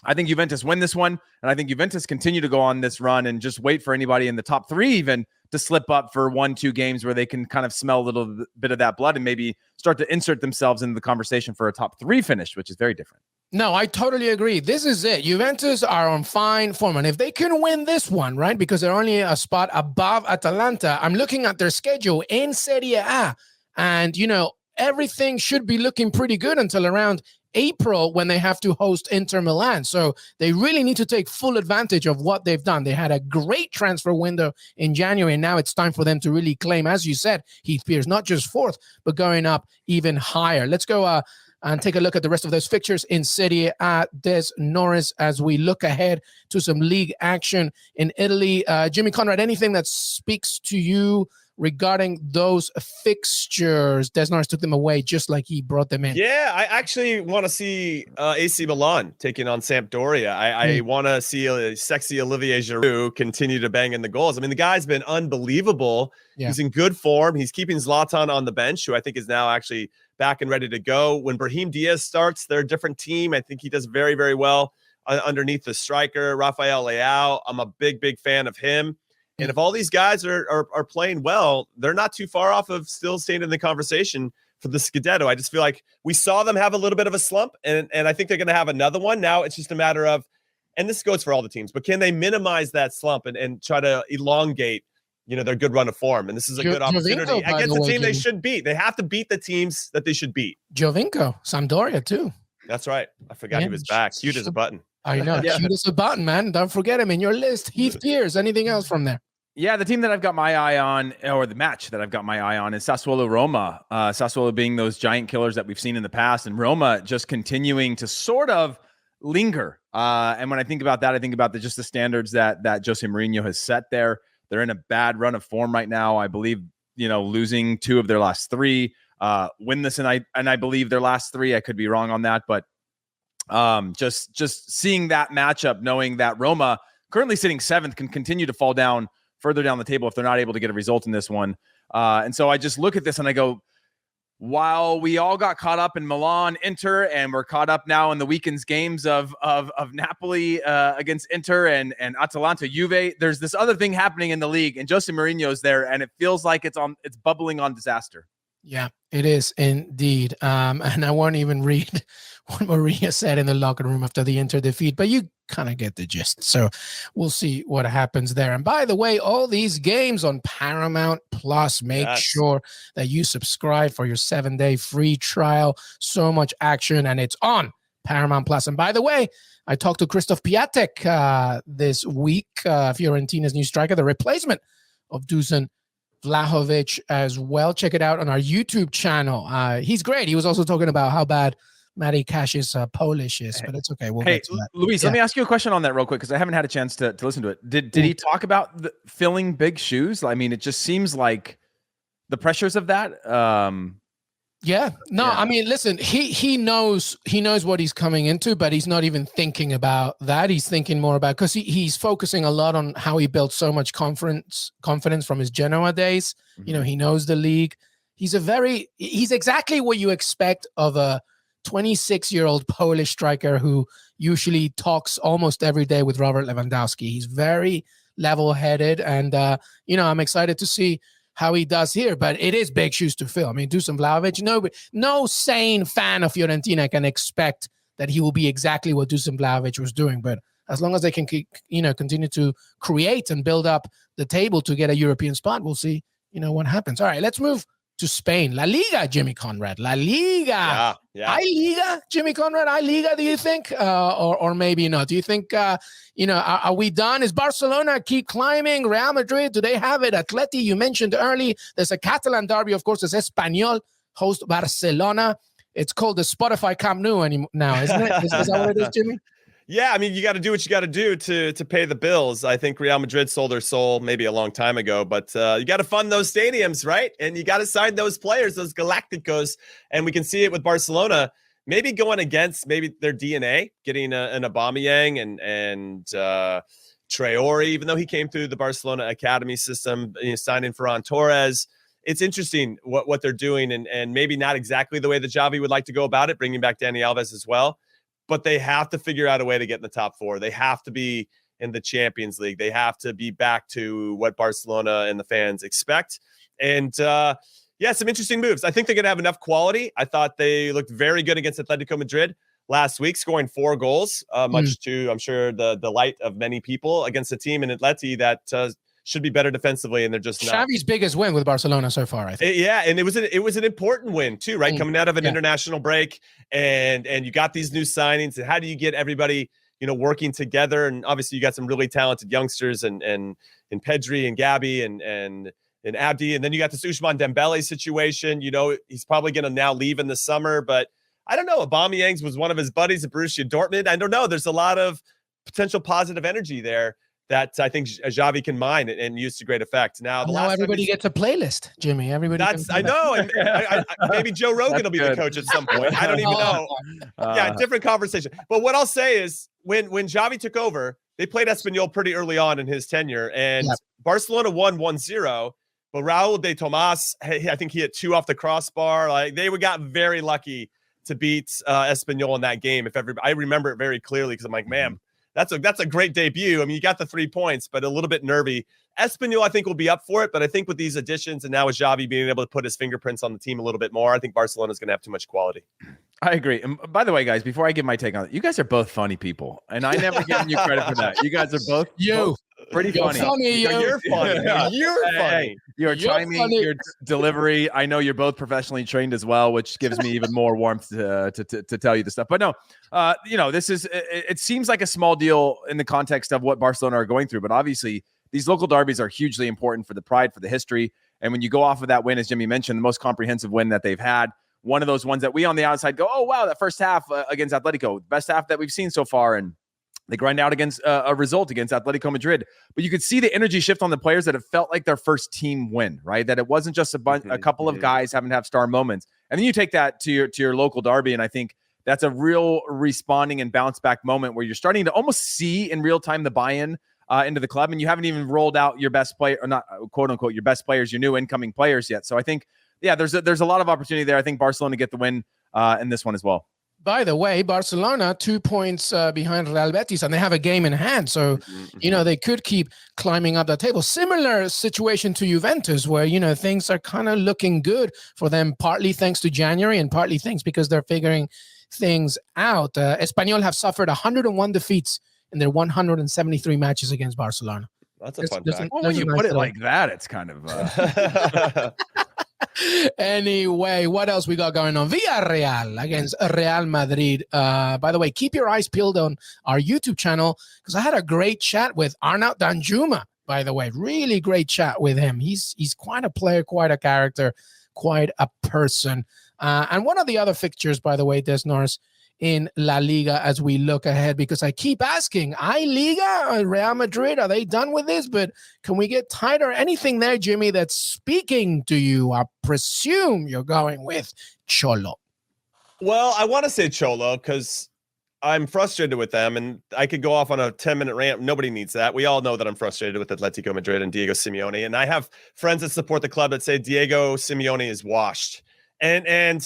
I think Juventus win this one. And I think Juventus continue to go on this run and just wait for anybody in the top 3 even to slip up for 1-2 games where they can kind of smell a little bit of that blood and maybe start to insert themselves into the conversation for a top 3 finish, which is very different. No, I totally agree. This is it. Juventus are on fine form. And if they can win this one, right, because they're only a spot above Atalanta, I'm looking at their schedule in Serie A. And, everything should be looking pretty good until around April when they have to host Inter Milan. So they really need to take full advantage of what they've done. They had a great transfer window in January, and now it's time for them to really claim, as you said, Heath Pierce, not just 4th, but going up even higher. Let's go and take a look at the rest of those fixtures in Serie A. Des Norris, as we look ahead to some league action in Italy. Jimmy Conrad, anything that speaks to you regarding those fixtures? Des Norris took them away just like he brought them in. Yeah, I actually want to see AC Milan taking on Sampdoria. I want to see a sexy Olivier Giroud continue to bang in the goals. I mean, the guy's been unbelievable. Yeah. He's in good form. He's keeping Zlatan on the bench, who I think is now actually back and ready to go. When Brahim Diaz starts, they're a different team. I think he does very, very well underneath the striker, Rafael Leao. I'm a big, big fan of him. And if all these guys are playing well, they're not too far off of still staying in the conversation for the Scudetto. I just feel like we saw them have a little bit of a slump, and I think they're going to have another one. Now it's just a matter of, and this goes for all the teams, but can they minimize that slump and try to elongate, their good run of form? And this is a good opportunity against the team they should beat. They have to beat the teams that they should beat. Giovinco, Sampdoria too. That's right. I forgot he was back. Cute as a button. I know. Yeah. Cute as a button, man. Don't forget him in your list. Heath Pierce. Anything else from there? Yeah, the team that I've got my eye on, or the match that I've got my eye on, is Sassuolo Roma. Sassuolo being those giant killers that we've seen in the past, and Roma just continuing to sort of linger. And when I think about that, I think about just the standards that Jose Mourinho has set there. They're in a bad run of form right now. I believe, losing 2 of their last 3, winless, and I believe their last 3. I could be wrong on that, but just seeing that matchup, knowing that Roma, currently sitting 7th, can continue to fall down further down the table if they're not able to get a result in this one. And so I just look at this and I go, while we all got caught up in Milan, Inter, and we're caught up now in the weekend's games of Napoli against Inter and Atalanta, Juve, there's this other thing happening in the league, and Jose Mourinho's there, and it feels like it's bubbling on disaster. Yeah, it is indeed. And I won't even read what Maria said in the locker room after the Inter defeat, but you kind of get the gist. So we'll see what happens there. And by the way, all these games on Paramount Plus, make sure that you subscribe for your 7-day free trial. So much action, and it's on Paramount Plus. And by the way, I talked to Christoph Piatek this week, Fiorentina's new striker, the replacement of Dusan Vlahovic as well. Check it out on our YouTube channel. He's great. He was also talking about how bad Matty Cash's Polish is, but it's okay. We'll get to that. Luis, let me ask you a question on that real quick because I haven't had a chance to listen to it. Did he talk about filling big shoes? I mean, it just seems like the pressures of that. I mean, listen, he knows what he's coming into, but he's not even thinking about that. He's thinking more about, because he's focusing a lot on how he built so much confidence from his Genoa days. Mm-hmm. You know, he knows the league. He's exactly what you expect of a 26-year-old Polish striker who usually talks almost every day with Robert Lewandowski. He's very level-headed, and I'm excited to see how he does here, but it is big shoes to fill. I mean, Dusan Vlahovic, no sane fan of Fiorentina can expect that he will be exactly what Dusan Vlahovic was doing, but as long as they can continue to create and build up the table to get a European spot, we'll see what happens. All right, let's move to Spain. La Liga, Jimmy Conrad. La Liga. Yeah. I Liga, Jimmy Conrad. I Liga, do you think? Or maybe not. Do you think, are we done? Is Barcelona keep climbing? Real Madrid, do they have it? Atleti, you mentioned early. There's a Catalan derby, of course. There's Espanyol, host Barcelona. It's called the Spotify Camp Nou now, isn't it? Is that what it is, Jimmy? Yeah, I mean, you got to do what you got to do to pay the bills. I think Real Madrid sold their soul maybe a long time ago, but you got to fund those stadiums, right? And you got to sign those players, those Galacticos. And we can see it with Barcelona, maybe going against maybe their DNA, getting an Aubameyang and Traore, even though he came through the Barcelona academy system, signing Ferran Torres. It's interesting what they're doing, and maybe not exactly the way that Xavi would like to go about it, bringing back Dani Alves as well. But they have to figure out a way to get in the top four. They have to be in the Champions League. They have to be back to what Barcelona and the fans expect. And some interesting moves. I think they're going to have enough quality. I thought they looked very good against Atletico Madrid last week, scoring 4 goals, much to, I'm sure, the delight of many people against a team in Atleti that should be better defensively, and they're just not. Xavi's biggest win with Barcelona so far, I think. And it was an important win too, right? Coming out of an international break, and you got these new signings, and how do you get everybody working together? And obviously, you got some really talented youngsters, and Pedri and Gabi and Abdi, and then you got this Ousmane Dembele situation. He's probably going to now leave in the summer, but I don't know. Aubameyang was one of his buddies at Borussia Dortmund. I don't know. There's a lot of potential positive energy there that I think Xavi can mine and use to great effect. Now, everybody gets a playlist, Jimmy. Everybody. I know, and maybe Joe Rogan will be the coach at some point. I don't even know. Different conversation. But what I'll say is, when Xavi took over, they played Espanyol pretty early on in his tenure, and Barcelona won 1-0. But Raul de Tomas, I think he hit 2 off the crossbar. Like, they got very lucky to beat Espanyol in that game. I remember it very clearly because I'm like, man. That's a great debut. I mean, you got the 3 points, but a little bit nervy. Espanyol, I think, will be up for it, but I think with these additions and now with Xavi being able to put his fingerprints on the team a little bit more, I think Barcelona's going to have too much quality. I agree. And by the way, guys, before I give my take on it, you guys are both funny people, and I never given you credit for that. You guys are both pretty funny. You're funny. You're funny. Your timing, your delivery. I know you're both professionally trained as well, which gives me even more warmth to tell you this stuff. But no, this is. It seems like a small deal in the context of what Barcelona are going through, but obviously these local derbies are hugely important for the pride, for the history. And when you go off of that win, as Jimmy mentioned, the most comprehensive win that they've had. One of those ones that we on the outside go, oh, wow, that first half against Atletico, best half that we've seen so far. And they grind out against a result against Atletico Madrid. But you could see the energy shift on the players that it felt like their first team win, right? That it wasn't just a couple of guys having to have star moments. And then you take that to your local derby, and I think that's a real responding and bounce back moment where you're starting to almost see in real time the buy-in into the club, and you haven't even rolled out your best player, or not quote unquote your best players, your new incoming players yet. So I think, there's a lot of opportunity there. I think Barcelona get the win in this one as well. By the way, Barcelona 2 points behind Real Betis, and they have a game in hand. So, they could keep climbing up the table. Similar situation to Juventus, where, things are kind of looking good for them, partly thanks to January and partly thanks because they're figuring things out. Espanyol have suffered 101 defeats in their 173 matches against Barcelona. That's a fun fact. When you put it like that, it's kind of... Anyway, what else we got going on? Villarreal against Real Madrid. By the way, keep your eyes peeled on our YouTube channel because I had a great chat with Arnaut Danjuma by the way. Really great chat with him. He's quite a player, quite a character, quite a person. And one of the other fixtures, by the way, Des Norris, in La Liga as we look ahead, because I keep asking, Liga, Real Madrid, are they done with this? But can we get tighter? Anything there, Jimmy, that's speaking to you? I presume you're going with Cholo. Well, I want to say Cholo because I'm frustrated with them, and I could go off on a 10-minute rant. Nobody needs that. We all know that I'm frustrated with Atletico Madrid and Diego Simeone, and I have friends that support the club that say Diego Simeone is washed. And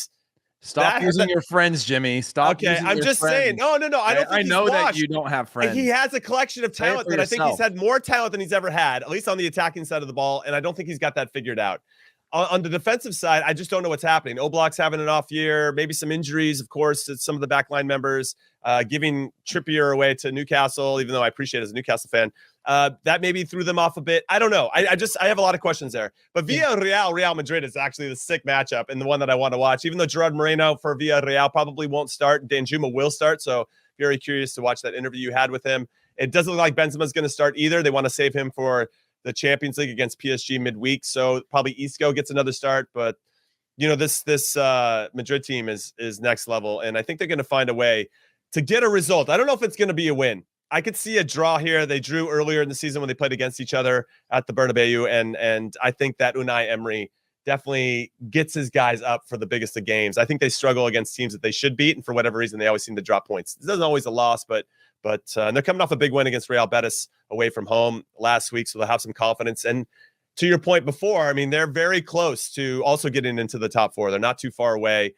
stop using your friends, Jimmy. Stop. Okay, I'm just saying. No. I don't. Think I know he's washed. that you don't have friends. He has a collection of talent that I think he's had more talent than he's ever had, at least on the attacking side of the ball. And I don't think he's got that figured out. On the defensive side, I just don't know what's happening. Oblak's having an off year, maybe some injuries, of course, to some of the backline members, giving Trippier away to Newcastle, even though I appreciate it as a Newcastle fan. That maybe threw them off a bit. I don't know. I have a lot of questions there. But Villarreal, Real Madrid is actually the sick matchup and the one that I want to watch. Even though Gerard Moreno for Villarreal probably won't start, Danjuma will start. So very curious to watch that interview you had with him. It doesn't look like Benzema's going to start either. They want to save him for the Champions League against PSG midweek. So probably Isco gets another start. But, this Madrid team is next level. And I think they're going to find a way to get a result. I don't know if it's going to be a win. I could see a draw here. They drew earlier in the season when they played against each other at the Bernabeu. And I think that Unai Emery definitely gets his guys up for the biggest of games. I think they struggle against teams that they should beat. And for whatever reason, they always seem to drop points. This isn't always a loss, but they're coming off a big win against Real Betis away from home last week. So they'll have some confidence. And to your point before, I mean, they're very close to also getting into the top four. They're not too far away.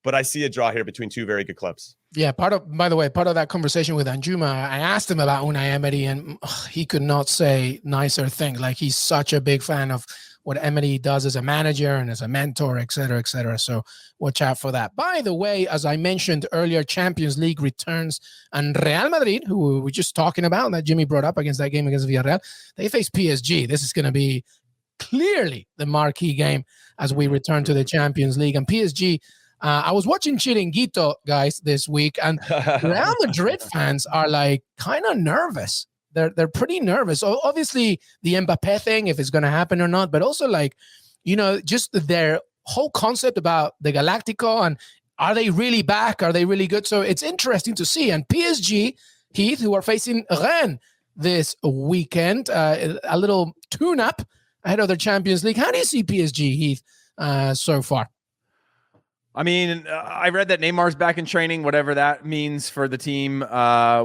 But I see a draw here between two very good clubs. Yeah, part of that conversation with Anjuma, I asked him about Unai Emery, and he could not say nicer things. Like, he's such a big fan of what Emery does as a manager and as a mentor, et cetera, et cetera. So watch out for that. By the way, as I mentioned earlier, Champions League returns, and Real Madrid, who we were just talking about, that Jimmy brought up against that game against Villarreal, they face PSG. This is going to be clearly the marquee game as we return to the Champions League. And PSG, I was watching Chiringuito, guys, this week, and Real Madrid fans are like kind of nervous. They're pretty nervous. So obviously, the Mbappé thing, if it's going to happen or not, but also just their whole concept about the Galactico and are they really back? Are they really good? So it's interesting to see. And PSG, Heath, who are facing Rennes this weekend, a little tune-up ahead of the Champions League. How do you see PSG, Heath, so far? I mean, I read that Neymar's back in training, whatever that means for the team,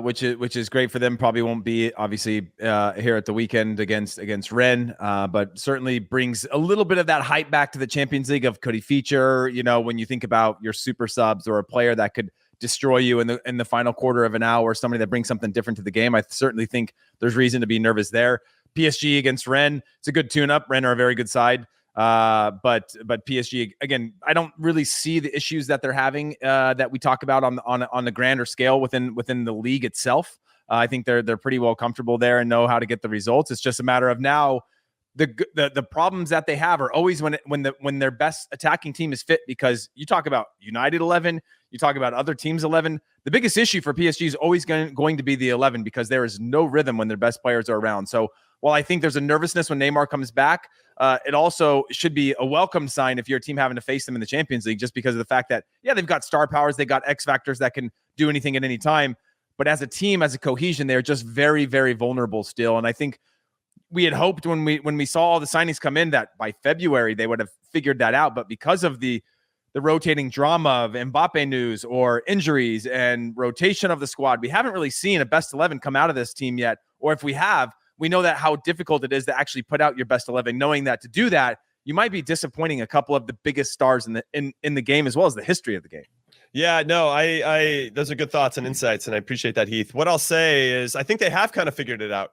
which is great for them. Probably won't be obviously here at the weekend against Rennes, but certainly brings a little bit of that hype back to the Champions League. Could he feature? When you think about your super subs or a player that could destroy you in the final quarter of an hour, somebody that brings something different to the game, I certainly think there's reason to be nervous there. PSG against Rennes, it's a good tune-up. Rennes are a very good side. But PSG, again, I don't really see the issues that they're having that we talk about on the grander scale within the league itself. I think they're pretty well comfortable there and know how to get the results. It's just a matter of now the problems that they have are always when their best attacking team is fit, because you talk about United 11, you talk about other teams 11. The biggest issue for PSG is always going to be the 11, because there is no rhythm when their best players are around. So while I think there's a nervousness when Neymar comes back, it also should be a welcome sign if you're a team having to face them in the Champions League, just because of the fact that, they've got star powers, they got X factors that can do anything at any time. But as a team, as a cohesion, they're just very, very vulnerable still. And I think we had hoped when we saw all the signings come in that by February they would have figured that out. But because of the rotating drama of Mbappe news or injuries and rotation of the squad, we haven't really seen a best 11 come out of this team yet. Or if we have, we know that how difficult it is to actually put out your best 11, knowing that to do that, you might be disappointing a couple of the biggest stars in the game, as well as the history of the game. Yeah, no, I those are good thoughts and insights, and I appreciate that, Heath. What I'll say is I think they have kind of figured it out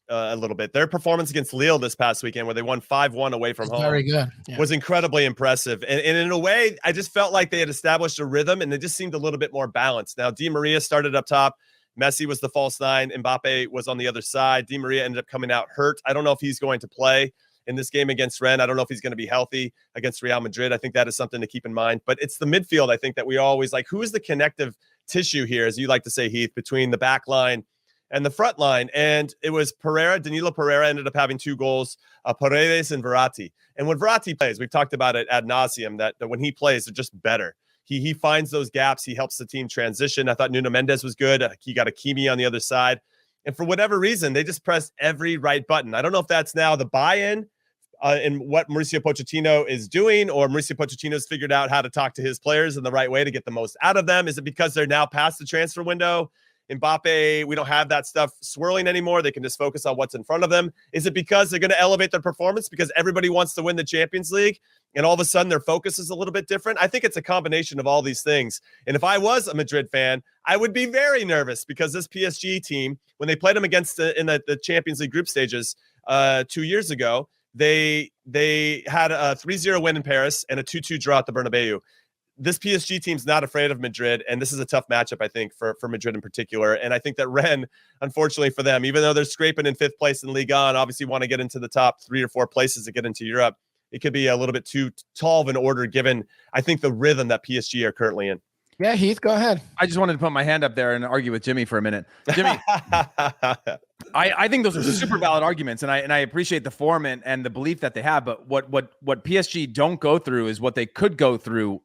a little bit. Their performance against Lille this past weekend, where they won 5-1 away from home, very good. Yeah. Was incredibly impressive. And in a way, I just felt like they had established a rhythm, and they just seemed a little bit more balanced. Now, Di Maria started up top. Messi was the false nine. Mbappe was on the other side. Di Maria ended up coming out hurt. I don't know if he's going to play in this game against Rennes. I don't know if he's going to be healthy against Real Madrid. I think that is something to keep in mind. But it's the midfield, I think, that we always like. Who is the connective tissue here, as you like to say, Heath, between the back line and the front line. And it was Danilo Pereira ended up having 2 goals, Paredes and Verratti. And when Verratti plays, we've talked about it ad nauseum, that when he plays, they're just better. He finds those gaps. He helps the team transition. I thought Nuno Mendes was good. He got Hakimi on the other side. And for whatever reason, they just pressed every right button. I don't know if that's now the buy-in in what Mauricio Pochettino is doing, or Mauricio Pochettino's figured out how to talk to his players in the right way to get the most out of them. Is it because they're now past the transfer window? Mbappe, we don't have that stuff swirling anymore. They can just focus on what's in front of them. Is it because they're going to elevate their performance because everybody wants to win the Champions League and all of a sudden their focus is a little bit different? I think it's a combination of all these things. And if I was a Madrid fan, I would be very nervous because this PSG team, when they played them against in the Champions League group stages 2 years ago, they had a 3-0 win in Paris and a 2-2 draw at the Bernabeu. This PSG team's not afraid of Madrid, and this is a tough matchup, I think, for Madrid in particular. And I think that Rennes, unfortunately for them, even though they're scraping in 5th place in Liga and obviously want to get into the top 3 or 4 places to get into Europe, it could be a little bit too tall of an order given, I think, the rhythm that PSG are currently in. Yeah, Heath, go ahead. I just wanted to put my hand up there and argue with Jimmy for a minute. Jimmy, I think those are super valid arguments, and I appreciate the form and the belief that they have. But what PSG don't go through is what they could go through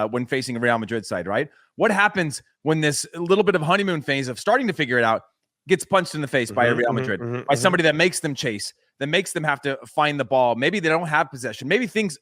when facing a Real Madrid side, right? What happens when this little bit of honeymoon phase of starting to figure it out gets punched in the face by a Real Madrid, by somebody that makes them chase, that makes them have to find the ball. Maybe they don't have possession. Maybe things,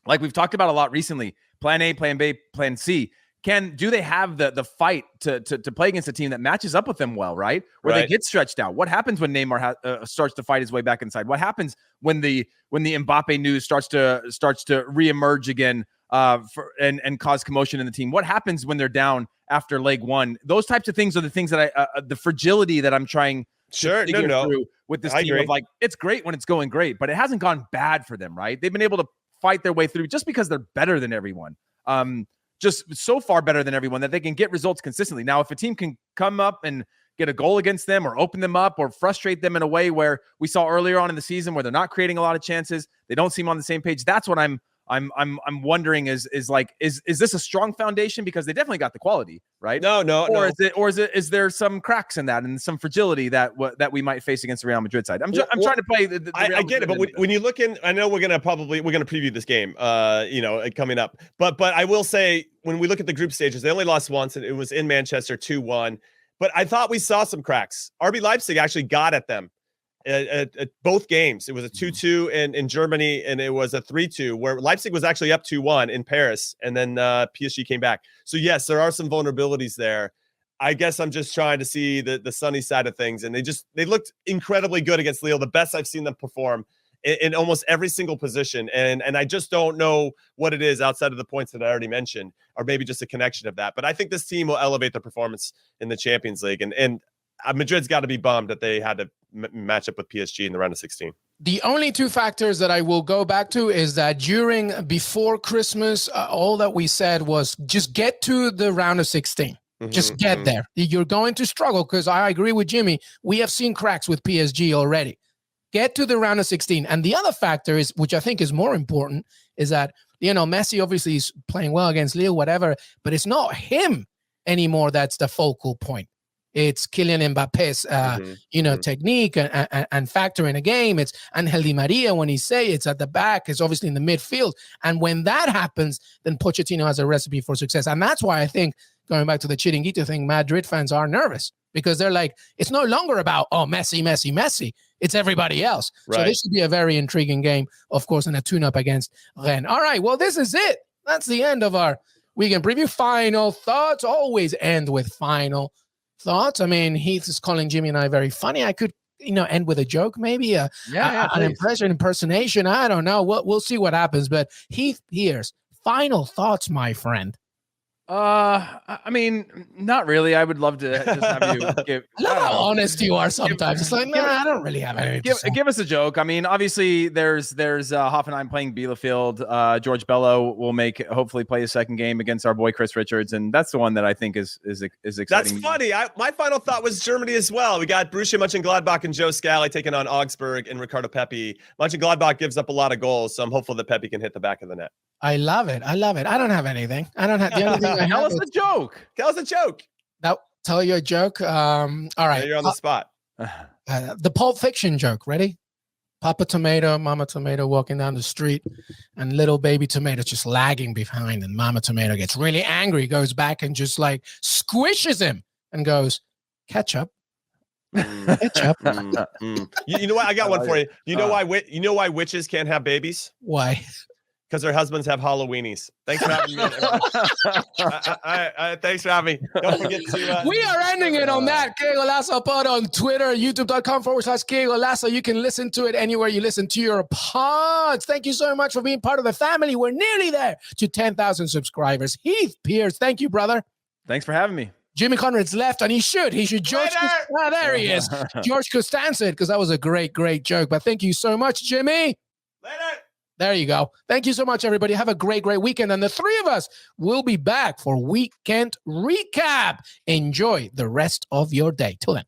like we've talked about a lot recently, plan A, plan B, plan C. Do they have the fight to play against a team that matches up with them well, right? Where they get stretched out. What happens when Neymar starts to fight his way back inside? What happens when the Mbappe news starts to reemerge again and cause commotion in the team? What happens when they're down after leg 1? Those types of things are the things that the fragility that I'm trying to figure through with this team. Of like, it's great when it's going great, but it hasn't gone bad for them, right? They've been able to fight their way through just because they're better than everyone. Just so far better than everyone that they can get results consistently. Now, if a team can come up and get a goal against them or open them up or frustrate them in a way where we saw earlier on in the season where they're not creating a lot of chances, they don't seem on the same page. That's what I'm wondering is this a strong foundation? Because they definitely got the quality, right? No. Is there some cracks in that and some fragility that we might face against the Real Madrid side? I'm trying to play the I get it, but when you look in, I know we're gonna preview this game, coming up. But I will say when we look at the group stages, they only lost once, and it was in Manchester 2-1. But I thought we saw some cracks. RB Leipzig actually got at them. At both games. It was a 2-2 in Germany, and it was a 3-2 where Leipzig was actually up 2-1 in Paris, and then PSG came back. So yes, there are some vulnerabilities there. I guess I'm just trying to see the sunny side of things, and they looked incredibly good against Lille, the best I've seen them perform in almost every single position, and I just don't know what it is outside of the points that I already mentioned, or maybe just a connection of that. But I think this team will elevate their performance in the Champions League, and Madrid's got to be bummed that they had to match up with PSG in the round of 16. The only 2 factors that I will go back to is that before Christmas, all that we said was just get to the round of 16. Just get there. You're going to struggle because I agree with Jimmy. We have seen cracks with PSG already. Get to the round of 16. And the other factor is, which I think is more important, is that, Messi obviously is playing well against Lille, whatever, but it's not him anymore that's the focal point. It's Kylian Mbappe's, technique and factor in a game. It's Angel Di Maria when it's at the back. It's obviously in the midfield. And when that happens, then Pochettino has a recipe for success. And that's why I think, going back to the Chiringuito thing, Madrid fans are nervous because they're like, it's no longer about, Messi. It's everybody else. Right. So this should be a very intriguing game, of course, and a tune-up against Rennes. All right, well, this is it. That's the end of our weekend preview. Final thoughts always end with final thoughts. I mean, Heath is calling Jimmy and I very funny. I could, end with a joke, maybe an impersonation. I don't know. We'll see what happens. But Heath, here's final thoughts, my friend. I mean, not really. I would love to just have you give. I love how honest you are sometimes. It's like, I don't really have anything. Give us a joke. I mean, obviously, there's Hoffenheim playing Bielefeld. George Bello will hopefully play his second game against our boy Chris Richards, and that's the one that I think is exciting. That's funny. My final thought was Germany as well. We got Borussia Mönchengladbach and Joe Scally taking on Augsburg and Ricardo Pepi. Mönchengladbach gives up a lot of goals, so I'm hopeful that Pepi can hit the back of the net. I love it. I don't have anything. I don't have the only thing I Tell us a joke. Tell us a joke. Now, tell you a joke. All right. Yeah, you're on the spot. The Pulp Fiction joke. Ready? Papa Tomato, Mama Tomato walking down the street, and little baby Tomato just lagging behind. And Mama Tomato gets really angry, goes back and just like squishes him and goes, ketchup. Ketchup. You know what? I got one for you. You know why? You know why witches can't have babies? Why? Because their husbands have Halloweenies. Thanks for having me. Thanks for having me. Don't forget to. We are ending it on that. Qué Golazo pod on Twitter, youtube.com/Qué Golazo. You can listen to it anywhere you listen to your pods. Thank you so much for being part of the family. We're nearly there to 10,000 subscribers. Heath Pierce, thank you, brother. Thanks for having me. Jimmy Conrad's left, and he should George. There he is. George Costanza, because that was a great joke. But thank you so much, Jimmy. Later. There you go. Thank you so much, everybody. Have a great weekend. And the three of us will be back for Weekend Recap. Enjoy the rest of your day. Till then.